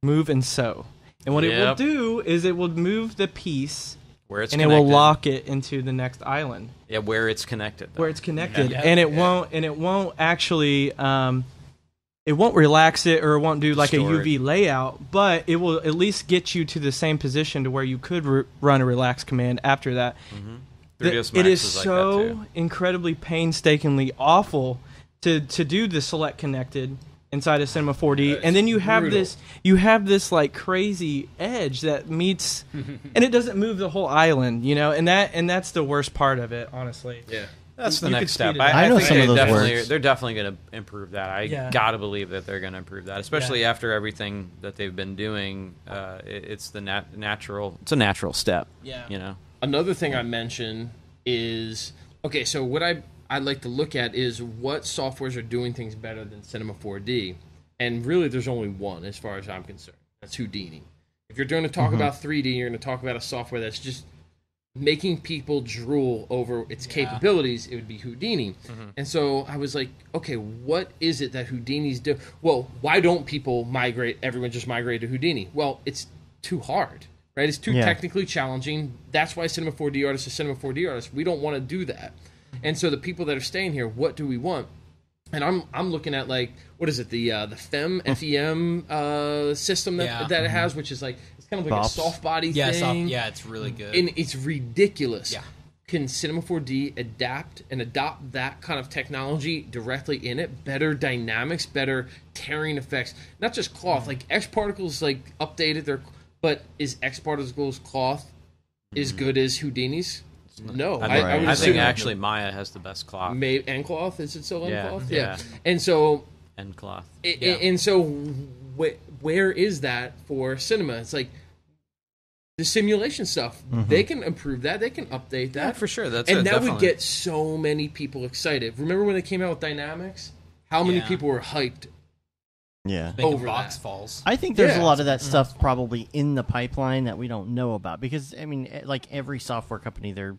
move and sew. And what it will do is it will move the piece
where it's
and
connected.
It will lock it into the next island.
Yeah, where it's connected.
Where it's connected. And it won't actually it won't relax it or it won't do like a UV layout, but it will at least get you to the same position to where you could run a relax command after that. It is so incredibly painstakingly awful to do the select connected inside of Cinema 4D, and then you have this like crazy edge that meets, and it doesn't move the whole island, and that's the worst part of it, honestly.
Yeah. That's the next step.
I know some of those words.
They're definitely going to improve that. I gotta believe that they're going to improve that, especially after everything that they've been doing. It's the natural. It's a natural step.
Yeah. Another thing I mentioned is so what I'd like to look at is what softwares are doing things better than Cinema 4D, and really there's only one as far as I'm concerned. That's Houdini. If you're going to talk about 3D, you're going to talk about a software that's just making people drool over its capabilities, it would be Houdini. And so I was like, okay, what is it that Houdini's do? Well, why don't people everyone just migrate to Houdini? Well, it's too hard, right? It's too technically challenging. That's why Cinema 4D artists are Cinema 4D artists. We don't want to do that. And so the people that are staying here, what do we want? And I'm looking at like, what is it, the FEM system that it has, which is like, kind of like a soft body thing.
It's really good.
And it's ridiculous. Yeah. Can Cinema 4D adapt and adopt that kind of technology directly in it? Better dynamics, better tearing effects. Not just cloth. Like X-Particles like updated but is X-Particles cloth as good as Houdini's? No.
I think actually Maya has the best cloth.
And cloth? Is it still cloth?
Yeah.
And so...
And cloth.
And so where is that for cinema? It's like the simulation stuff. They can improve that. They can update that.
Yeah, for sure. That
would get so many people excited. Remember when they came out with Dynamics? How many people were hyped?
Yeah.
Over box falls.
I think there's a lot of that stuff probably in the pipeline that we don't know about, because I mean, like every software company, their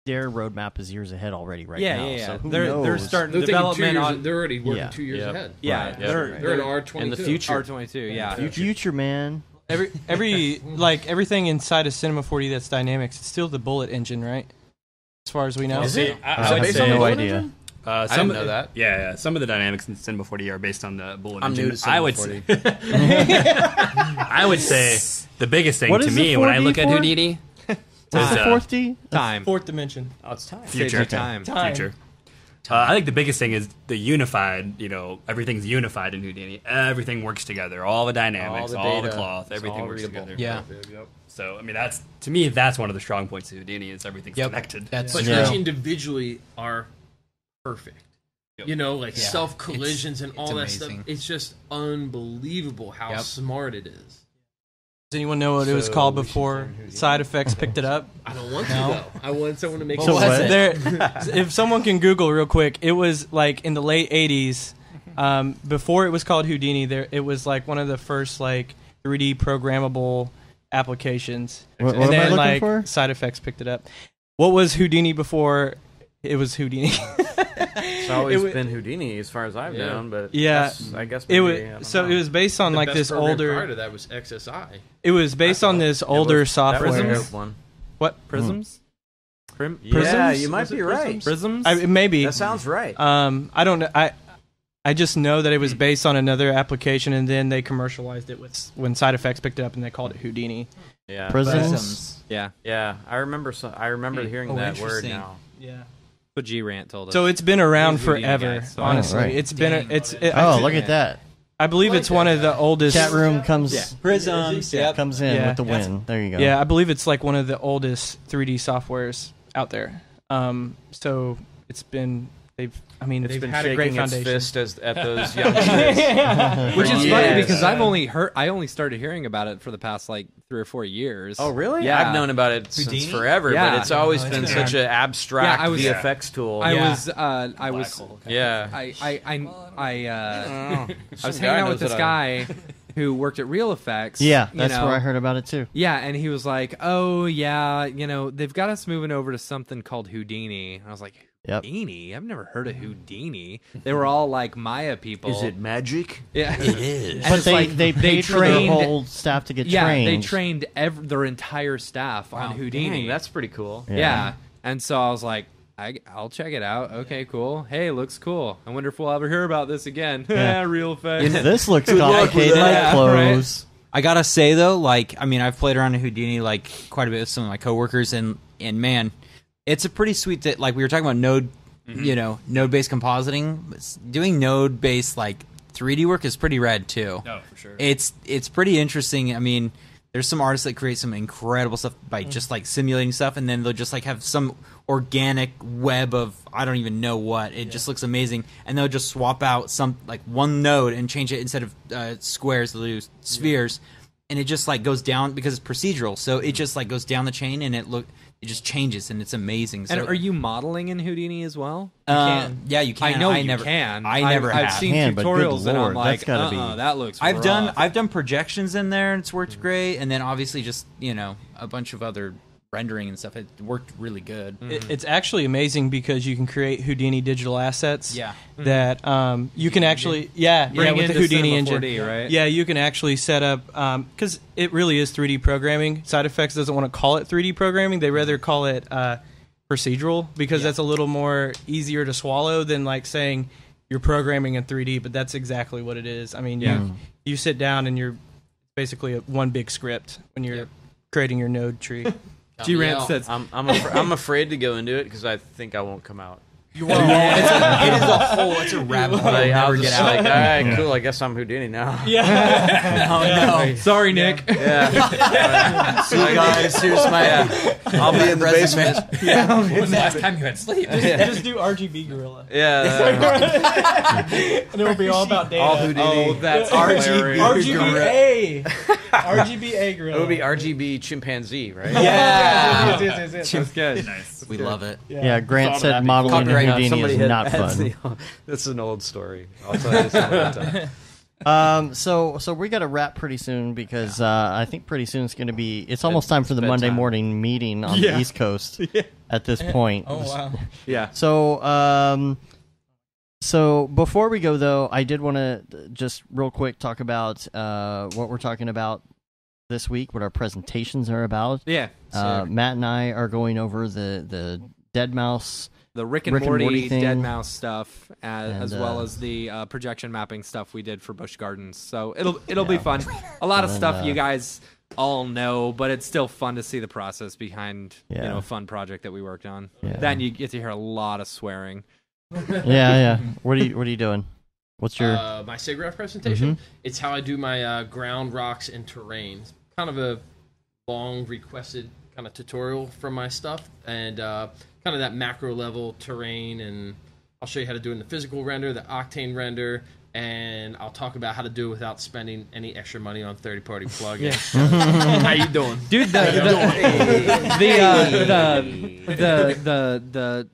roadmap is years ahead already now.
Yeah.
So
they're starting development on.
They're already working 2 years ahead.
Yeah,
right. They're in R22.
In the future.
R22. Yeah.
Future, man.
Every like everything inside of Cinema 4D that's dynamics, it's still the bullet engine, right? As far as we know.
Is it? I have no idea.
I didn't know that.
Yeah. Some of the dynamics in Cinema 4D are based on the bullet
I'm
engine.
new to Cinema 4D.
I would say the biggest thing to me when I look at Houdini
What's the fourth D?
Time.
Fourth dimension.
Oh, it's time.
Future. Future. I think the biggest thing is the unified, everything's unified in Houdini. Everything works together. All the dynamics, all the cloth, everything works together.
Yeah.
So, I mean, to me, that's one of the strong points of Houdini is everything's connected.
But each individually are perfect. Like self-collisions and all that stuff. It's just unbelievable how smart it is.
Does anyone know what it was called before Side Effects picked it up?
I don't want to, though. I want someone to make
it. If someone can Google real quick, it was like in the late 80s, before it was called Houdini, it was like one of the first like 3D programmable applications.
What am I looking for?
Side Effects picked it up. What was Houdini before it was Houdini?
It's always been Houdini as far as I've known, but I guess
maybe, it was based on like this older.
Prior to that was XSI.
It was based on this older software.
That was one.
What?
Prisms?
Prisms?
Yeah, you might be right.
Prisms?
Maybe.
That sounds right.
I don't know. I just know that it was based on another application, and then they commercialized it when Side Effects picked it up, and they called it Houdini.
Yeah.
Prisms?
Yeah.
Yeah. I remember hearing that word now.
Yeah.
What G-Rant told us.
So it's been around forever, honestly.
Right.
It's been
look at that.
I believe it's one of the oldest.
Chat room comes
Prisms
comes in with the win. There you go.
Yeah, I believe it's like one of the oldest 3D softwares out there. So it's been they've had a great foundation.
Fist at those youngsters.
Which is funny because I only started hearing about it for the past like 3 or 4 years.
Oh, really?
Yeah.
I've known about it since forever, but it's always been such an abstract VFX tool.
I was hanging out with this guy who worked at Real Effects.
Yeah, that's where I heard about it too.
Yeah, and he was like, "Oh yeah, they've got us moving over to something called Houdini." And I was like, Houdini? I've never heard of Houdini. They were all like Maya people.
Is it magic?
Yeah,
it is.
But they paid for their whole staff to get trained.
Yeah, they trained their entire staff on Houdini.
Dang, that's pretty cool.
Yeah, and so I was like, I'll check it out. Okay, cool. Hey, looks cool. I wonder if we'll ever hear about this again. Real Effects.
This looks complicated. Close.
Right? I gotta say though, I've played around in Houdini quite a bit with some of my coworkers, and man, it's a pretty sweet we were talking about node, node-based compositing. Doing node-based 3D work is pretty rad too.
No, for sure.
It's pretty interesting. I mean, there's some artists that create some incredible stuff by just like simulating stuff, and then they'll just like have some organic web of I don't even know what. It just looks amazing, and they'll just swap out some like one node and change it instead of squares, they'll do spheres, and it just like goes down because it's procedural. So it just like goes down the chain, and it just changes, and it's amazing. So,
and are you modeling in Houdini as well?
Yeah, you can.
I know you
never,
can.
I never have.
I've seen
but good
tutorials, and I'm
Lord,
like,
that's gotta be-
that looks.
I've
rough.
done projections in there, and it's worked great. And then obviously just a bunch of other rendering and stuff. It worked really good.
It's actually amazing because you can create Houdini digital assets.
Yeah.
That you can actually
Bring
with the
into
Houdini
Cinema
engine,
4D, right?
Yeah, you can actually set up because it really is 3D programming. Side Effects doesn't want to call it 3D programming; they rather call it procedural because that's a little more easier to swallow than like saying you're programming in 3D. But that's exactly what it is. I mean, you sit down and you're basically one big script when you're creating your node tree.
G-Rant says,
I'm afraid to go into it because I think I won't come out.
You won't. It's a rabbit hole.
Like,
You'll
I'll
never
just
get out.
like, all right, cool. I guess I'm Houdini now.
No.
sorry, Nick.
Yeah.
So guys, here's my.
I'll be in the basement.
When was the last time you had sleep?
Just do RGB Gorilla.
Yeah.
And it will be all about data.
All Houdini.
Oh, that's
RGBA. RGBA Gorilla.
It would be RGB chimpanzee, right?
Yeah.
That's good.
Nice.
We love it.
Yeah, Grant said modeling in Houdini is not fun.
That's an old story. I'll tell you this another time.
So we got to wrap pretty soon because I think pretty soon it's going to be. It's almost time for the Monday morning meeting on the East Coast at this point.
Oh wow.
Yeah.
So before we go though, I did want to just real quick talk about what we're talking about this week, what our presentations are about.
Yeah.
Matt and I are going over the Dead Mouse.
The Rick and Morty
thing.
Dead Mouse stuff,
And,
as well as the projection mapping stuff we did for Busch Gardens. So it'll be fun. A lot of stuff you guys all know, but it's still fun to see the process behind a fun project that we worked on.
Yeah.
Then you get to hear a lot of swearing.
Yeah. What are you doing? What's your
my Siggraph presentation? It's how I do my ground, rocks, and terrain. It's kind of a long requested kind of tutorial from my stuff, and kind of that macro level terrain, and I'll show you how to do it in the physical render, the Octane render, and I'll talk about how to do it without spending any extra money on third-party plugins. How you doing,
dude? The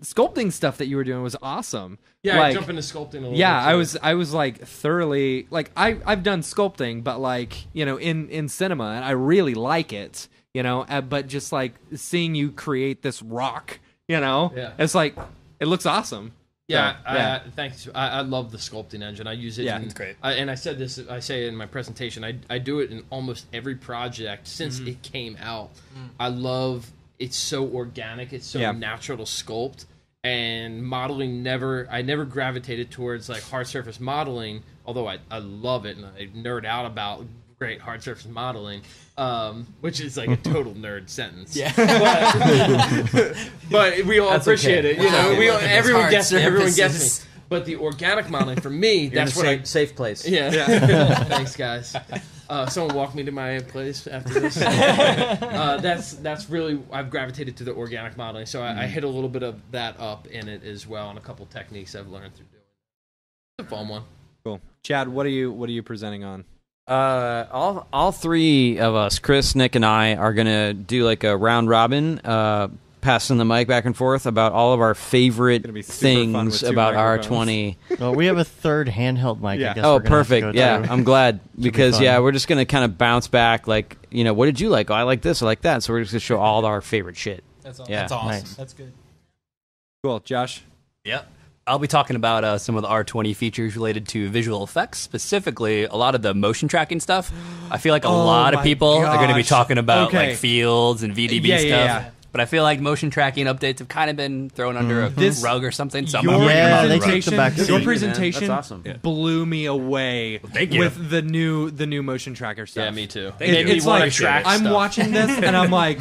sculpting stuff that you were doing was awesome.
Yeah,
like,
I jump into sculpting a little bit.
Yeah,
too.
I was like thoroughly like I've done sculpting, but like in cinema, and I really like it. But just like seeing you create this rock, it's like it looks awesome.
Yeah, thanks. I love the sculpting engine. I use it.
Yeah,
it's great.
And I said this. I say it in my presentation. I do it in almost every project since it came out. I love. It's so organic. It's so natural to sculpt. And modeling I never gravitated towards like hard surface modeling. Although I love it and I nerd out about great hard surface modeling, which is like a total nerd sentence. Yeah, but we all appreciate it. Everyone gets it. Everyone gets me. But the organic modeling for me, that's what
safe place.
Yeah. Thanks, guys. Someone walk me to my place after this. That's really I've gravitated to the organic modeling, so I hit a little bit of that up in it as well, and a couple techniques I've learned through doing it. It's a fun one.
Cool, Chad. What are you presenting on?
All three of us, Chris, Nick, and I, are gonna do like a round robin, passing the mic back and forth about all of our favorite things about R20.
Well, we have a third handheld mic.
Yeah.
I guess
Oh,
we're gonna have to
perfect.
go
Yeah,
through.
I'm glad because
fun.
we're just gonna kind of bounce back. Like, what did you like? Oh, I like this. I like that. So we're just gonna show all our favorite shit.
That's awesome.
Yeah.
That's awesome.
Nice.
That's good.
Cool, Josh.
Yep. I'll be talking about some of the R20 features related to visual effects, specifically a lot of the motion tracking stuff. I feel like a lot of people are going to be talking about like fields and VDB stuff.
Yeah.
But I feel like motion tracking updates have kind of been thrown under a rug or something. So I'm
Your
bringing them on the rug.
presentation, your
Man,
presentation
that's awesome.
blew me away
thank you.
with the new motion tracker stuff.
Yeah, me too.
It's
wanna
like
track
I'm
stuff.
watching this and I'm like,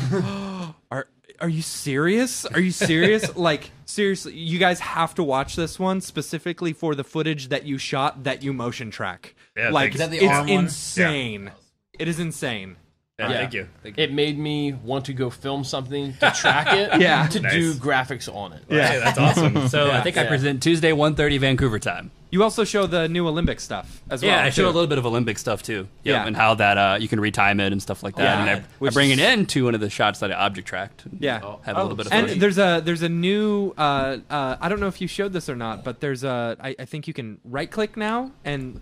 are you serious? Are you serious? Like, seriously, you guys have to watch this one specifically for the footage that you shot that you motion track.
Yeah,
like,
is that the
it's
arm one?
insane.
Yeah.
It is insane.
Yeah, thank you.
It made me want to go film something to track it, to do graphics on it.
Yeah, that's awesome. So I think I present Tuesday, 1:30 Vancouver time.
You also show the new Olympic stuff as well.
Yeah, I show a little bit of Olympic stuff too.
Yeah.
And how that you can retime it and stuff like that.
Yeah.
And I bring it into one of the shots that I object tracked.
Yeah,
have a little bit of fun.
And there's a new I don't know if you showed this or not, but there's I think you can right click now and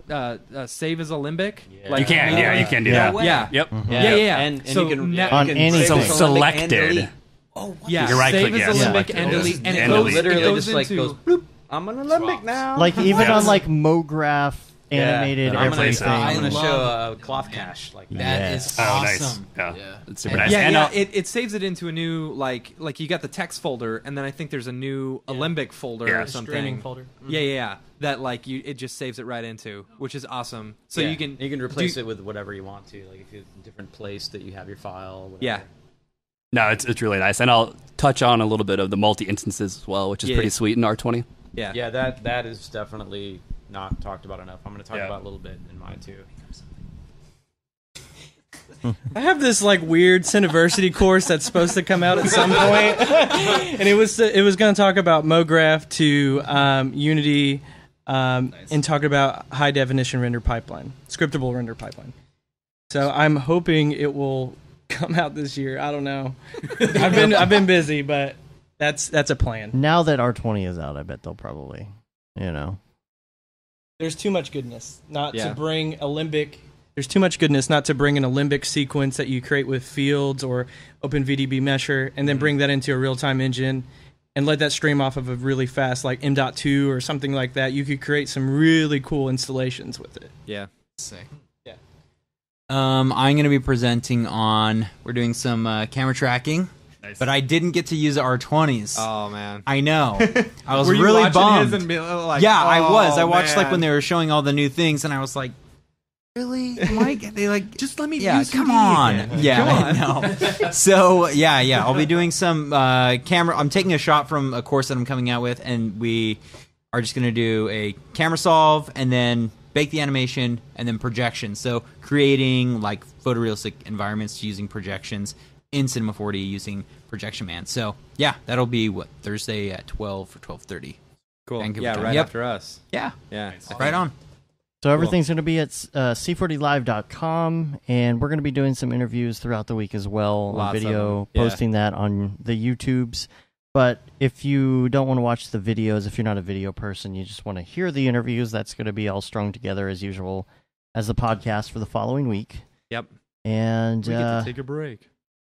save as Olympic.
Yeah. You can, you can do that.
Yeah.
Yep.
Mm-hmm. Yeah.
And
so
you can
on anything
selected.
Oh, what?
Yeah,
you can right
save
click,
as
yeah.
Olympic
Yeah.
and delete, and it
And
goes,
delete.
Literally
it goes
just like
into,
goes. Bloop, I'm an Olympic now.
Like even on like MoGraph animated
I'm
everything.
gonna show a cloth cache like that.
That is
Oh,
awesome.
nice. Yeah. It's super
Yeah,
nice.
yeah,
And
it saves it into a new like you got the text folder, and then I think there's a new Olympic folder or something.
Streaming folder.
Yeah. That like it just saves it right into, which is awesome. So you can
replace it with whatever you want to, like if you have a different place that you have your file. Whatever.
Yeah.
No, it's really nice. And I'll touch on a little bit of the multi-instances as well, which is pretty sweet in R20.
Yeah.
That is definitely not talked about enough. I'm going to talk about a little bit in mine too.
I have this like weird Cineversity course that's supposed to come out at some point, and it was going to talk about MoGraph to Unity, and talk about high definition render pipeline, scriptable render pipeline. So I'm hoping it will come out this year. I don't know. I've been busy, but that's a plan.
Now that R20 is out, I bet they'll probably,
There's too much goodness not to bring a limbic. There's too much goodness not to bring an Alembic sequence that you create with fields or OpenVDB Mesher, and then bring that into a real-time engine and let that stream off of a really fast, like M.2 or something like that. You could create some really cool installations with it.
Yeah.
Sick.
Yeah.
I'm going to be presenting on. We're doing some camera tracking. Nice. But I didn't get to use the R20s.
Oh man,
I know. I was
Were you
really
watching
bummed.
his and be like,
yeah, I
oh,
was. I watched
man.
like when they were showing all the new things, and I was like, "Really, Mike?" They like
just let me.
Yeah,
use
come
CD
on.
again.
Yeah,
Come on.
I know. So yeah. I'll be doing some camera. I'm taking a shot from a course that I'm coming out with, and we are just going to do a camera solve, and then bake the animation, and then projection. So creating like photorealistic environments using projections in Cinema 4D using Projection Man. So yeah, that'll be Thursday at 12 or 12:30.
Cool.
Vancouver
Yeah,
time.
right
Yep.
after us.
Yeah.
Right
on.
So everything's going to be at c40live.com, and we're going to be doing some interviews throughout the week as well,
Lots
on
of
video,
them. Yeah.
posting that on the YouTubes. But if you don't want to watch the videos, if you're not a video person, you just want to hear the interviews, that's going to be all strung together as usual as the podcast for the following week.
Yep.
And
we get to take a break.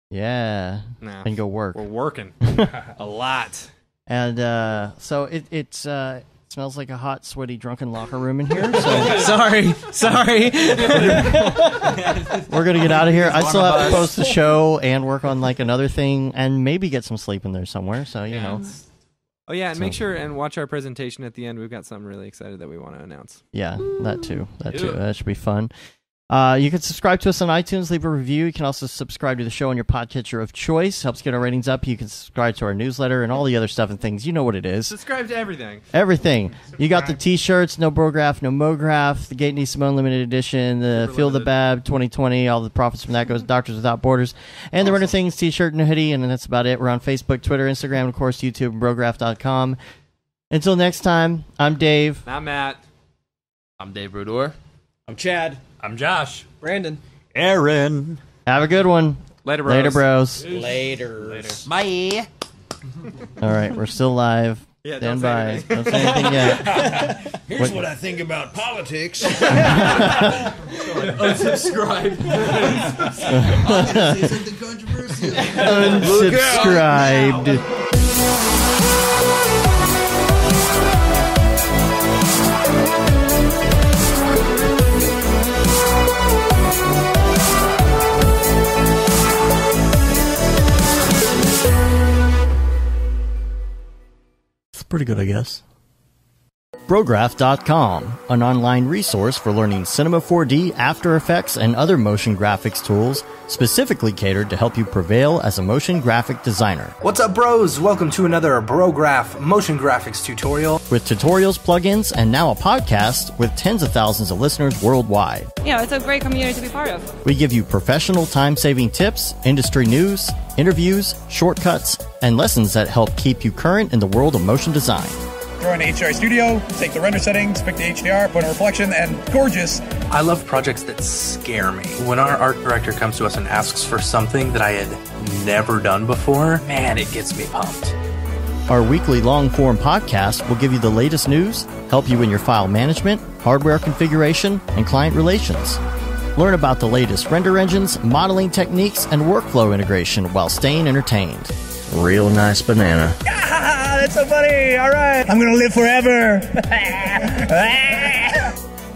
Yeah.
No.
And go work.
We're working a lot.
And so it smells like a hot, sweaty, drunken locker room in here. So
sorry.
We're gonna get out of here. I still have to post the show and work on like another thing, and maybe get some sleep in there somewhere. So you know.
Oh yeah, and make sure and watch our presentation at the end. We've got something really excited that we want to announce.
Yeah, that too. That should be fun. You can subscribe to us on iTunes, leave a review. You can also subscribe to the show on your podcatcher of choice. Helps get our ratings up. You can subscribe to our newsletter and all the other stuff and things. You know what it is.
Subscribe to everything.
Everything. You got the T-shirts, no Brograph, no MoGraph, the Gate Needs Simone Limited Edition, the Feel the Bab 2020. All the profits from that goes to Doctors Without Borders, and the Render Things T-shirt and hoodie. And that's about it. We're on Facebook, Twitter, Instagram, and of course YouTube, and Brograph.com. Until next time, I'm Dave.
I'm Matt.
I'm Dave Brodeur.
I'm Chad.
I'm Josh.
Brandon.
Aaron.
Have a good one.
Later, bros.
Later, bros.
Later.
Bye.
All right, we're still live.
Yeah,
Stand
don't say
by.
anything.
Don't say anything yet.
Here's what I think about politics.
Unsubscribe.
I'm gonna say something controversial.
Unsubscribed. It's pretty good, I guess. Brograph.com, an online resource for learning Cinema 4D, After Effects, and other motion graphics tools specifically catered to help you prevail as a motion graphic designer.
What's up, bros? Welcome to another Brograph motion graphics tutorial.
With tutorials, plugins, and now a podcast with tens of thousands of listeners worldwide.
Yeah, it's a great community to be part of.
We give you professional time-saving tips, industry news, interviews, shortcuts, and lessons that help keep you current in the world of motion design.
Throw in HDR Studio, take the render settings, pick the HDR, put in reflection, and gorgeous.
I love projects that scare me. When our art director comes to us and asks for something that I had never done before, man, it gets me pumped.
Our weekly long-form podcast will give you the latest news, help you in your file management, hardware configuration, and client relations. Learn about the latest render engines, modeling techniques, and workflow integration while staying entertained.
Real nice banana.
Ah, that's so funny. All right. I'm going to live forever.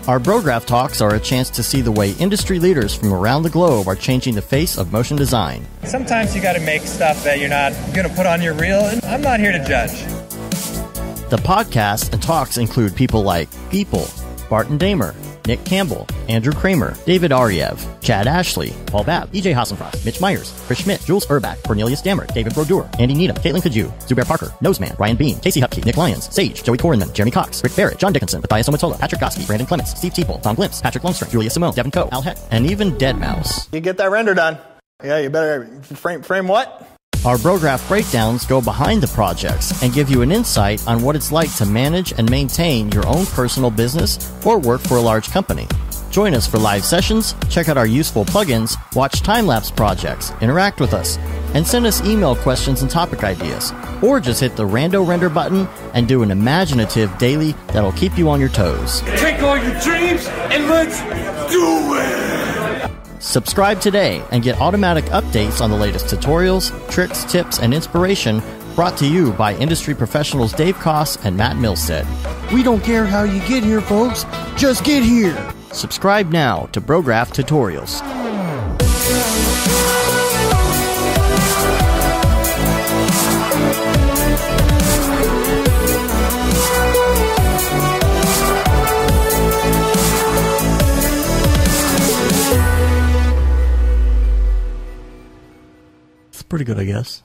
Our Brograph Talks are a chance to see the way industry leaders from around the globe are changing the face of motion design.
Sometimes you got to make stuff that you're not going to put on your reel, and I'm not here to judge.
The podcasts and talks include people like People, Barton Damer, Nick Campbell, Andrew Kramer, David Ariev, Chad Ashley, Paul Babb, EJ Hassenfrost, Mitch Myers, Chris Schmidt, Jules Urbach, Cornelius Dammert, David Brodeur, Andy Needham, Caitlin Kaju, Zubair Parker, Noseman, Ryan Bean, Casey Hupke, Nick Lyons, Sage, Joey Korenman, Jeremy Cox, Rick Barrett, John Dickinson, Matthias Omatola, Patrick Goski, Brandon Clements, Steve Teeple, Tom Glimpse, Patrick Lundstrom, Julia Simone, Devin Coe, Al Heck, and even Deadmau5.
You get that render done. Yeah, you better frame what?
Our Brograph breakdowns go behind the projects and give you an insight on what it's like to manage and maintain your own personal business or work for a large company. Join us for live sessions, check out our useful plugins, watch time-lapse projects, interact with us, and send us email questions and topic ideas. Or just hit the Rando Render button and do an imaginative daily that'll keep you on your toes.
Take all your dreams and let's do it!
Subscribe today and get automatic updates on the latest tutorials, tricks, tips, and inspiration brought to you by industry professionals Dave Koss and Matt Milstead.
We don't care how you get here, folks. Just get here.
Subscribe now to Brograph Tutorials.
It's pretty good, I guess.